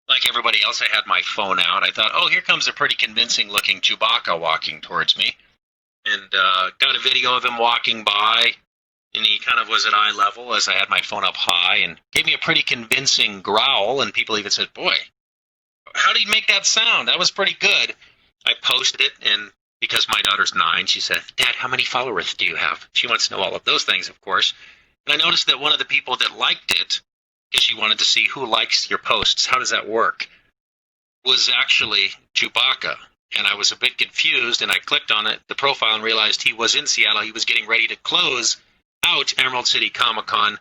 Like everybody else, I had my phone out. I thought, oh, here comes a pretty convincing-looking Chewbacca walking towards me. And got a video of him walking by, and he kind of was at eye level as I had my phone up high, and gave me a pretty convincing growl, and people even said, boy, how did he make that sound? That was pretty good. I posted it, and because my daughter's 9, she said, Dad, how many followers do you have? She wants to know all of those things, of course. And I noticed that one of the people that liked it, because she wanted to see who likes your posts, how does that work, was actually Chewbacca. And I was a bit confused, and I clicked on it, the profile, and realized he was in Seattle. He was getting ready to close out Emerald City Comic Con,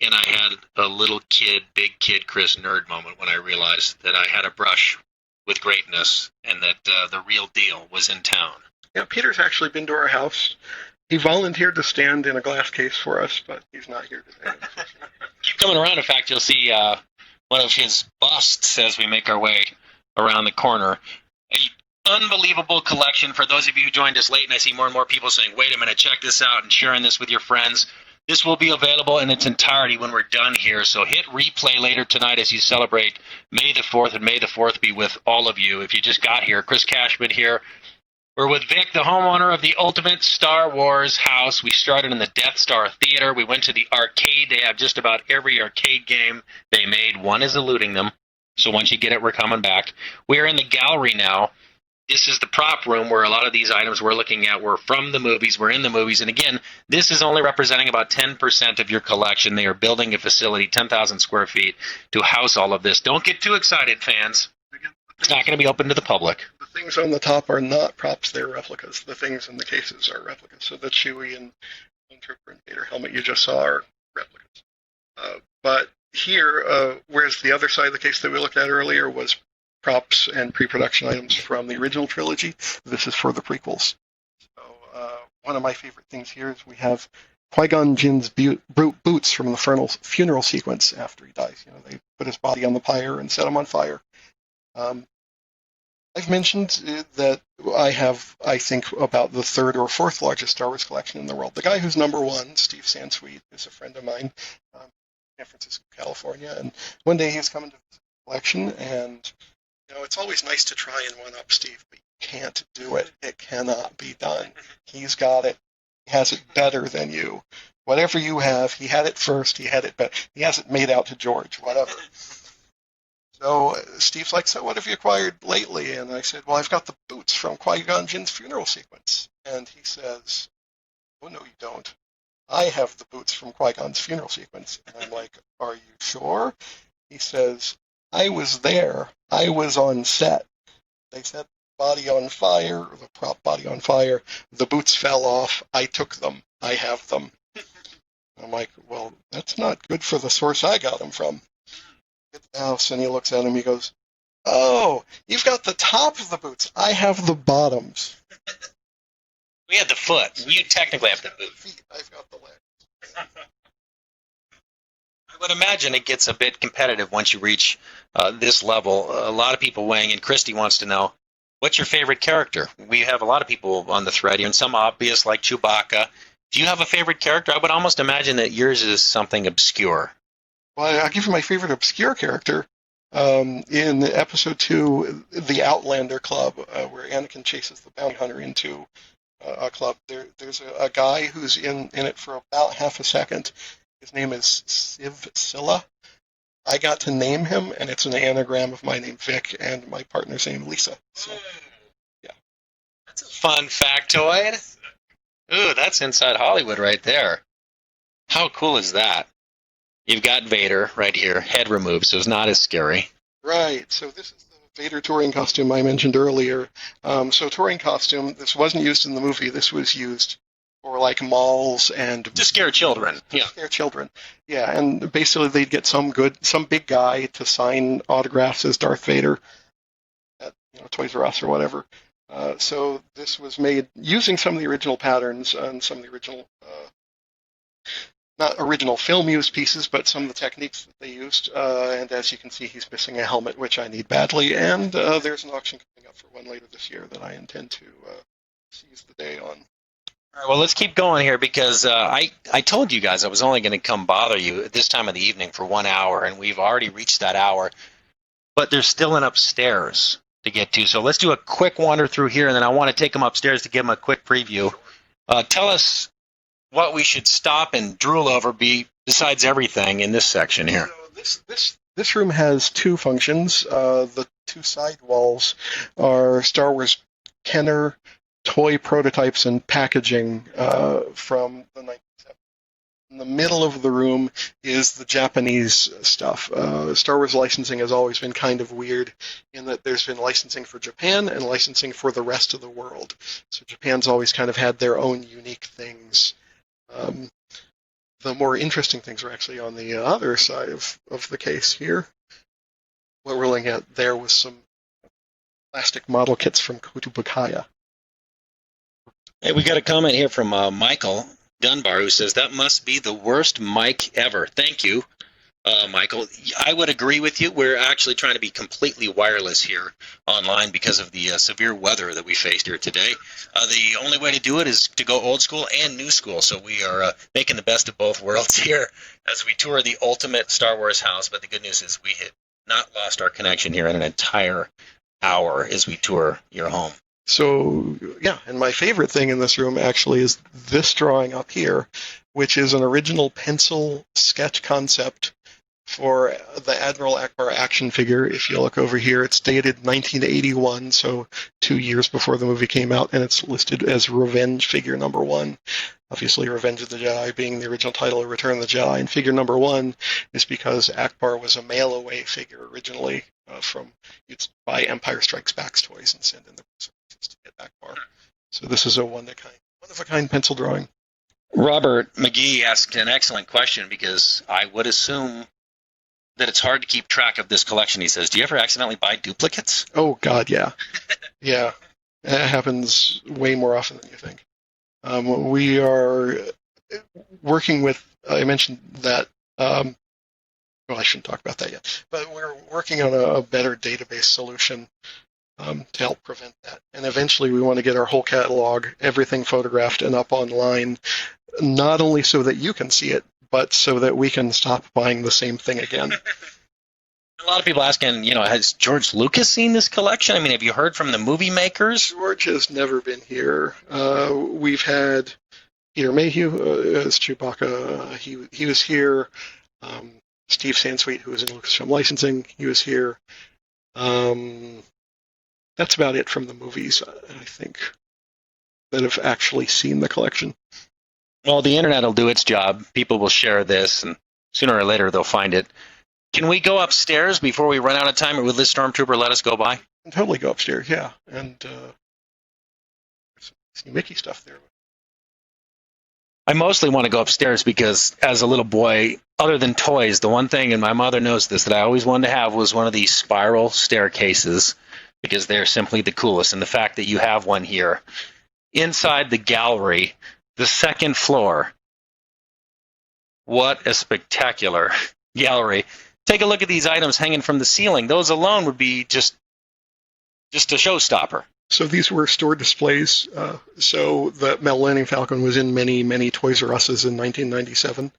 and I had a little kid, big kid Chris nerd moment when I realized that I had a brush with greatness and that the real deal was in town. Yeah, Peter's actually been to our house. He volunteered to stand in a glass case for us, but he's not here today. Keep coming around. In fact, you'll see one of his busts as we make our way around the corner. A unbelievable collection for those of you who joined us late, and I see more and more people saying, wait a minute, check this out, and sharing this with your friends. This will be available in its entirety when we're done here, so hit replay later tonight as you celebrate May the 4th, and May the 4th be with all of you. If you just got here, Chris Cashman here. We're with Vic, the homeowner of the Ultimate Star Wars house. We started in the Death Star Theater. We went to the arcade. They have just about every arcade game they made. One is eluding them, so once you get it, we're coming back. We're in the gallery now. This is the prop room where a lot of these items we're looking at were from the movies. We're in the movies. And again, this is only representing about 10% of your collection. They are building a facility, 10,000 square feet, to house all of this. Don't get too excited, fans. It's not going to be open to the public. The things on the top are not props, they're replicas. The things in the cases are replicas. So the Chewie and Stormtrooper and Vader helmet you just saw are replicas. But here, whereas the other side of the case that we looked at earlier was props and pre-production items from the original trilogy, this is for the prequels. So one of my favorite things here is we have Qui-Gon Jinn's boots from the funeral sequence after he dies. You know, they put his body on the pyre and set him on fire. I've mentioned that I think, about the third or fourth largest Star Wars collection in the world. The guy who's number one, Steve Sansweet, is a friend of mine in San Francisco, California, and one day he was coming to visit the collection, and you know, it's always nice to try and one-up Steve, but you can't do it. It cannot be done. He's got it. He has it better than you. Whatever you have, he had it first. He had it better. He has it made out to George, whatever. So Steve's like, so what have you acquired lately? And I said, well, I've got the boots from Qui-Gon Jinn's funeral sequence. And he says, oh, no, you don't. I have the boots from Qui-Gon's funeral sequence. And I'm like, are you sure? He says, I was there. I was on set. They set the body on fire, the prop body on fire. The boots fell off. I took them. I have them. I'm like, well, that's not good for the source I got them from. Get the house, and he looks at him. He goes, oh, you've got the top of the boots. I have the bottoms. We had the foot. You technically have the boot. Feet. I've got the legs. I would imagine it gets a bit competitive once you reach this level. A lot of people weighing in. Christy wants to know, what's your favorite character? We have a lot of people on the thread here, and some obvious like Chewbacca. Do you have a favorite character? I would almost imagine that yours is something obscure. Well, I'll give you my favorite obscure character. In episode 2, the Outlander Club, where Anakin chases the bounty hunter into a club, there's a guy who's in it for about half a second. His name is Civ Silla. I got to name him, and it's an anagram of my name, Vic, and my partner's name, Lisa. So, yeah. That's a fun factoid. Ooh, that's inside Hollywood right there. How cool is that? You've got Vader right here, head removed, so it's not as scary. Right, so this is the Vader touring costume I mentioned earlier. So touring costume, this wasn't used in the movie, this was used for like malls and... To scare children. To scare children, yeah, and basically they'd get some big guy to sign autographs as Darth Vader at Toys R Us or whatever. So this was made using some of the original patterns and some of the original, not original film used pieces, but some of the techniques that they used. And as you can see, he's missing a helmet, which I need badly. And there's an auction coming up for one later this year that I intend to seize the day on. All right, well, let's keep going here because I told you guys I was only going to come bother you at this time of the evening for 1 hour, and we've already reached that hour. But there's still an upstairs to get to. So let's do a quick wander through here, and then I want to take them upstairs to give them a quick preview. Tell us what we should stop and drool over besides everything in this section here. So this room has two functions. The two side walls are Star Wars Kenner toy prototypes and packaging from the 1970s. In the middle of the room is the Japanese stuff. Star Wars licensing has always been kind of weird in that there's been licensing for Japan and licensing for the rest of the world. So Japan's always kind of had their own unique things. The more interesting things are actually on the other side of the case here. What we're looking at there was some plastic model kits from Kotubukaya. Hey, we got a comment here from Michael Dunbar, who says, that must be the worst mic ever. Thank you, Michael. I would agree with you. We're actually trying to be completely wireless here online because of the severe weather that we faced here today. The only way to do it is to go old school and new school. So we are making the best of both worlds here as we tour the ultimate Star Wars house. But the good news is we had not lost our connection here in an entire hour as we tour your home. So, yeah, and my favorite thing in this room actually is this drawing up here, which is an original pencil sketch concept for the Admiral Akbar action figure. If you look over here, it's dated 1981, so 2 years before the movie came out, and it's listed as Revenge Figure number 1. Obviously, Revenge of the Jedi being the original title of Return of the Jedi, and figure number 1 is because Akbar was a mail-away figure originally from, you'd buy Empire Strikes Back's toys and send in the to get Akbar. So this is a one-of-a-kind pencil drawing. Robert McGee asked an excellent question because I would assume that it's hard to keep track of this collection. He says, do you ever accidentally buy duplicates? Oh, God, yeah. Yeah. That happens way more often than you think. We are working with, I mentioned that, well, I shouldn't talk about that yet, but we're working on a better database solution to help prevent that. And eventually we want to get our whole catalog, everything photographed and up online, not only so that you can see it, but so that we can stop buying the same thing again. A lot of people asking, has George Lucas seen this collection? I mean, have you heard from the movie makers? George has never been here. We've had Peter Mayhew as Chewbacca. He was here. Steve Sansweet, who was in Lucasfilm Licensing, he was here. That's about it from the movies, I think, that have actually seen the collection. Well, the internet will do its job. People will share this, and sooner or later they'll find it. Can we go upstairs before we run out of time, or will this stormtrooper let us go by? You can totally go upstairs, yeah. And there's some Mickey stuff there. I mostly want to go upstairs because as a little boy, other than toys, the one thing, and my mother knows this, that I always wanted to have was one of these spiral staircases because they're simply the coolest. And the fact that you have one here inside the gallery, the second floor, what a spectacular gallery. Take a look at these items hanging from the ceiling. Those alone would be just a showstopper. So these were store displays. So the Millennium Falcon was in many, many Toys R Us's in 1997.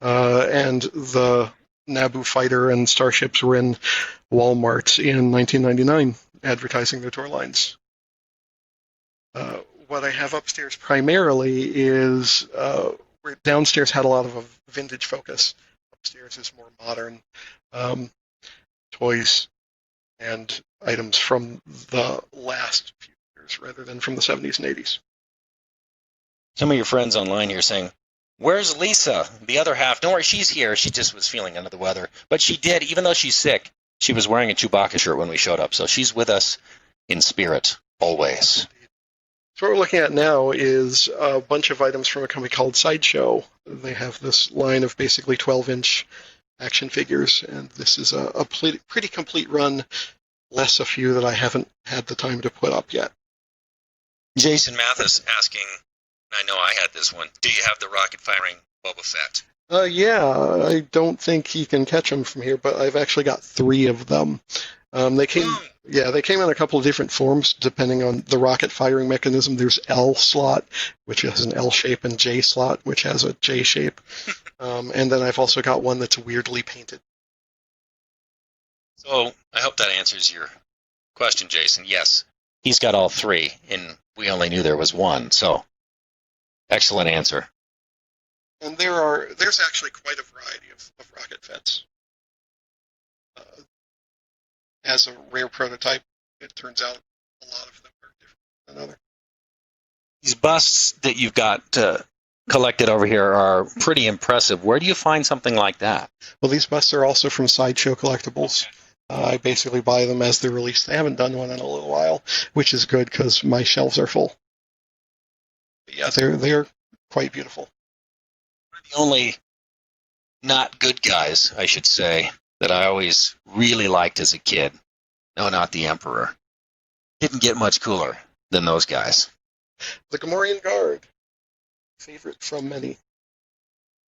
And the Naboo fighter and starships were in Walmart in 1999, advertising their tour lines. What I have upstairs primarily is, where downstairs had a lot of a vintage focus. Upstairs is more modern toys and items from the last few years rather than from the 70s and 80s. Some of your friends online here saying, where's Lisa? The other half. Don't worry, she's here. She just was feeling under the weather. But she did, even though she's sick, she was wearing a Chewbacca shirt when we showed up. So she's with us in spirit, always. So what we're looking at now is a bunch of items from a company called Sideshow. They have this line of basically 12-inch action figures, and this is a pretty complete run, less a few that I haven't had the time to put up yet. Jason Mathis asking, I know I had this one, do you have the rocket-firing Boba Fett? Yeah, I don't think he can catch them from here, but I've actually got 3 of them. They came in a couple of different forms depending on the rocket firing mechanism. There's L slot, which has an L shape, and J slot, which has a J shape. And then I've also got one that's weirdly painted. So I hope that answers your question, Jason. Yes, he's got all 3, and we only knew there was 1. So excellent answer. And there's actually quite a variety of rocket Fetts. As a rare prototype, it turns out a lot of them are different than others. These busts that you've got collected over here are pretty impressive. Where do you find something like that? Well, these busts are also from Sideshow Collectibles. I basically buy them as they're released. They haven't done one in a little while, which is good because my shelves are full. But yeah, they're quite beautiful. The only not good guys, I should say, that I always really liked as a kid. No, not the Emperor. Didn't get much cooler than those guys. The Gamorrean Guard, favorite from many.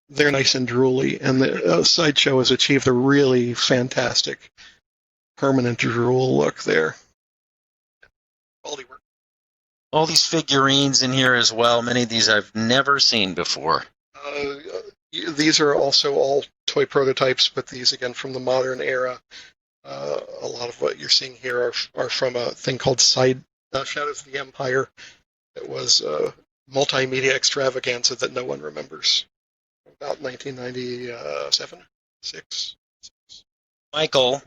They're nice and drooly, and the Sideshow has achieved a really fantastic permanent drool look there. Quality work. All these figurines in here as well. Many of these I've never seen before. These are also all toy prototypes, but these, again, from the modern era. A lot of what you're seeing here are from a thing called Shadows of the Empire. It was a multimedia extravaganza that no one remembers. About 1997, 6. Michael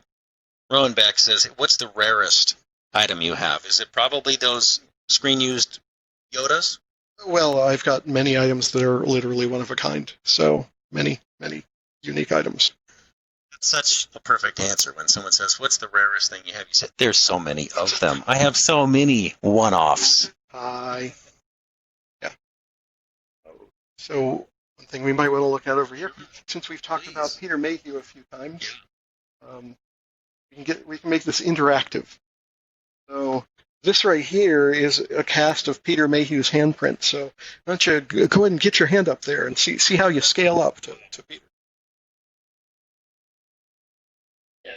Roenbeck says, what's the rarest item you have? Is it probably those screen-used Yodas? Well, I've got many items that are literally one of a kind. So many, many unique items. That's such a perfect answer when someone says, what's the rarest thing you have? You said, there's so many of them. I have so many one-offs. Yeah. So one thing we might want to look at over here, since we've talked about Peter Mayhew a few times, we can make this interactive. So this right here is a cast of Peter Mayhew's handprint. So why don't you go ahead and get your hand up there and see how you scale up to Peter. Yeah.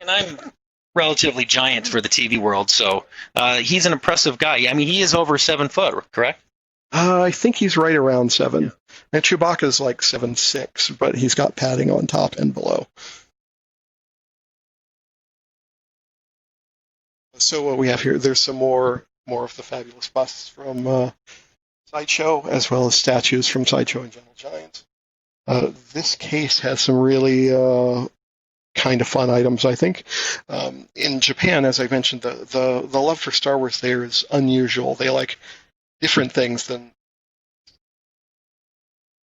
And I'm relatively giant for the TV world, so he's an impressive guy. I mean, he is over 7 foot, correct? I think he's right around 7. Yeah. And Chewbacca's like 7'6", but he's got padding on top and below. So what we have here, there's some more of the fabulous busts from Sideshow, as well as statues from Sideshow and Gentle Giant. This case has some really kind of fun items, I think. In Japan, as I mentioned, the love for Star Wars there is unusual. They like different things than...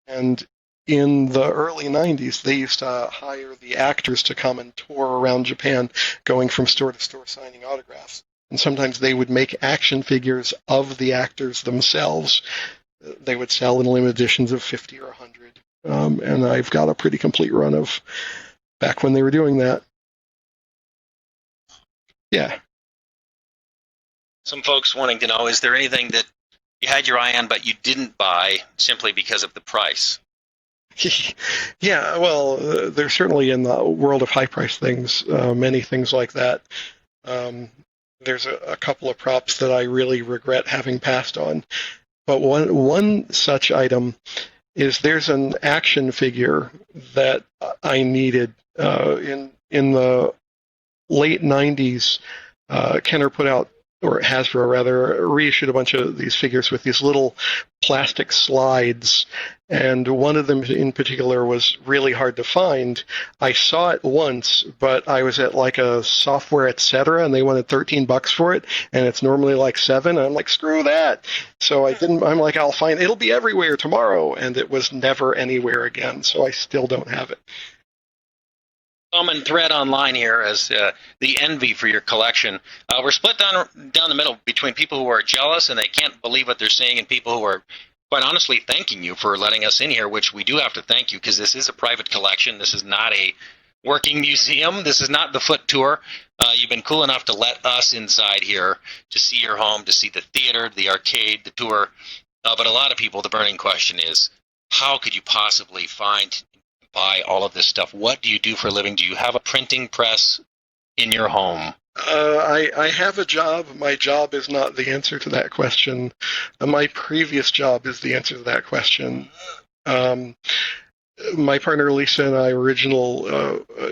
And in the early 90s, they used to hire the actors to come and tour around Japan, going from store to store signing autographs. And sometimes they would make action figures of the actors themselves. They would sell in limited editions of 50 or 100. And I've got a pretty complete run of back when they were doing that. Yeah. Some folks wanting to know, is there anything that you had your eye on but you didn't buy simply because of the price? Yeah, well, there's certainly in the world of high-priced things, many things like that. There's a couple of props that I really regret having passed on. But one such item is there's an action figure that I needed in the late 90s. Kenner put out, or Hasbro rather, reissued a bunch of these figures with these little plastic slides, and one of them in particular was really hard to find. I saw it once, but I was at like a Software Etc., and they wanted $13 for it, and it's normally like $7, and I'm like, screw that. So I'm like, I'll find, it'll be everywhere tomorrow, and it was never anywhere again, so I still don't have it. Common thread online here as the envy for your collection. We're split down the middle between people who are jealous and they can't believe what they're seeing, and people who are quite honestly thanking you for letting us in here, which we do have to thank you because this is a private collection. This is not a working museum. This is not the foot tour. You've been cool enough to let us inside here to see your home, to see the theater, the arcade, the tour. But a lot of people, the burning question is, how could you possibly find, buy all of this stuff? What do you do for a living? Do you have a printing press in your home? I have a job. My job is not the answer to that question. My previous job is the answer to that question. My partner Lisa and I are original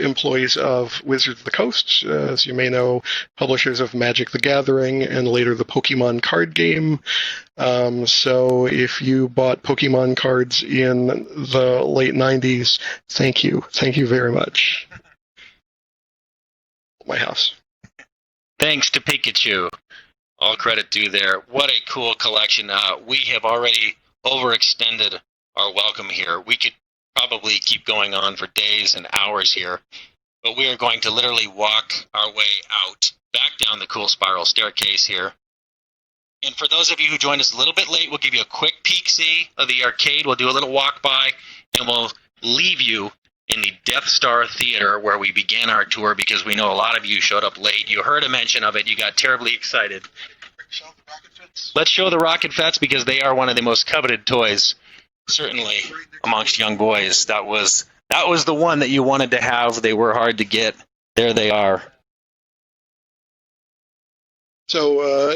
employees of Wizards of the Coast, as you may know, publishers of Magic the Gathering and later the Pokemon card game. So if you bought Pokemon cards in the late 90s, thank you. Thank you very much. My house. Thanks to Pikachu. All credit due there. What a cool collection. We have already overextended our welcome here. We could probably keep going on for days and hours here, but we are going to literally walk our way out, back down the cool spiral staircase here. And for those of you who joined us a little bit late, we'll give you a quick peek-see of the arcade. We'll do a little walk by, and we'll leave you in the Death Star Theater where we began our tour, because we know a lot of you showed up late. You heard a mention of it. You got terribly excited. Let's show the Rocket Fets, because they are one of the most coveted toys, certainly amongst young boys. That was the one that you wanted to have. They were hard to get. There they are. So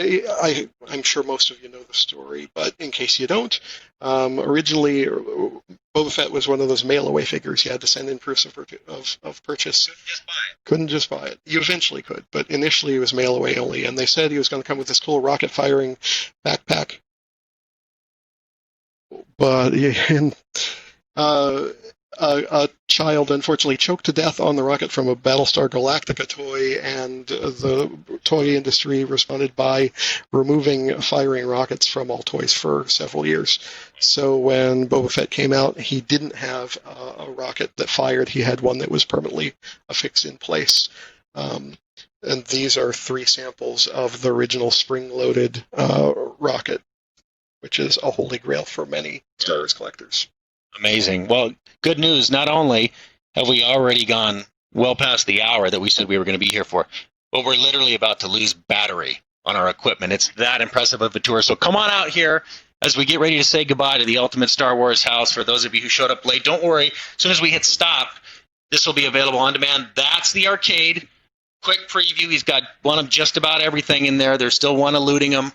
I'm sure most of you know the story, but in case you don't, originally Boba Fett was one of those mail-away figures. You had to send in proofs of purchase. Couldn't just buy it. You eventually could, but initially it was mail-away only, and they said he was going to come with this cool rocket-firing backpack. But a child unfortunately choked to death on the rocket from a Battlestar Galactica toy, and the toy industry responded by removing firing rockets from all toys for several years. So when Boba Fett came out, he didn't have a rocket that fired. He had one that was permanently affixed in place. And these are 3 samples of the original spring-loaded rocket, which is a holy grail for many Star Wars collectors. Amazing. Well, good news. Not only have we already gone well past the hour that we said we were going to be here for, but we're literally about to lose battery on our equipment. It's that impressive of a tour. So come on out here as we get ready to say goodbye to the Ultimate Star Wars house. For those of you who showed up late, don't worry. As soon as we hit stop, this will be available on demand. That's the arcade. Quick preview. He's got one of just about everything in there. There's still one eluding him.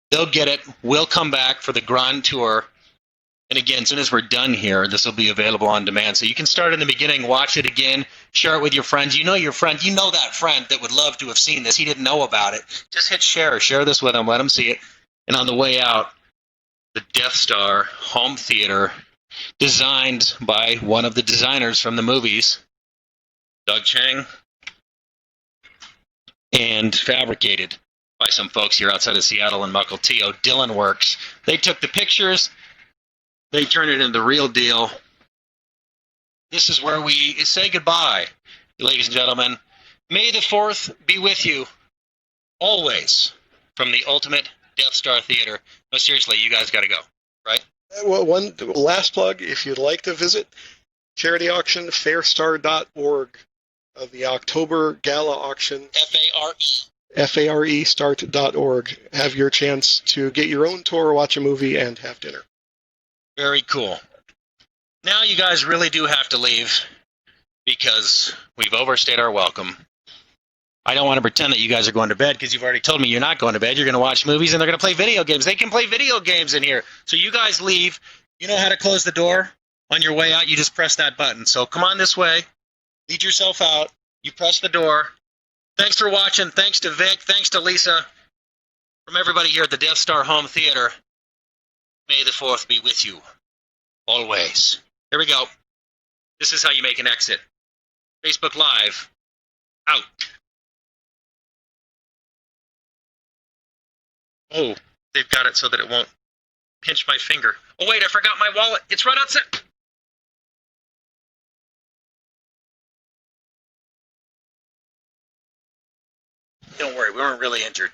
They'll get it. We'll come back for the Grand Tour. And again, as soon as we're done here, this will be available on demand. So you can start in the beginning, watch it again, share it with your friends. You know your friend. You know that friend that would love to have seen this. He didn't know about it. Just hit share. Share this with him. Let him see it. And on the way out, the Death Star home theater, designed by one of the designers from the movies, Doug Chang, and fabricated by some folks here outside of Seattle and Mukilteo, Dylan Works. They took the pictures. They turned it into the real deal. This is where we say goodbye, ladies and gentlemen. May the 4th be with you, always, from the Ultimate Death Star Theater. No, seriously, you guys got to go, right? Well, one last plug, if you'd like to visit, charity auction, fairstar.org, the October Gala auction. FARE. FARE start.org. Have your chance to get your own tour, watch a movie, and have dinner. Very cool. Now you guys really do have to leave, because we've overstayed our welcome. I don't want to pretend that you guys are going to bed, because you've already told me you're not going to bed. You're going to watch movies and they're going to play video games. They can play video games in here. So you guys leave. You know how to close the door on your way out. You just press that button. So come on this way. Lead yourself out. You press the door. Thanks for watching. Thanks to Vic. Thanks to Lisa. From everybody here at the Death Star Home Theater, may the 4th be with you, always. Here we go. This is how you make an exit. Facebook Live, out. Oh, they've got it so that it won't pinch my finger. Oh, wait, I forgot my wallet. It's right outside. Don't worry, we weren't really injured.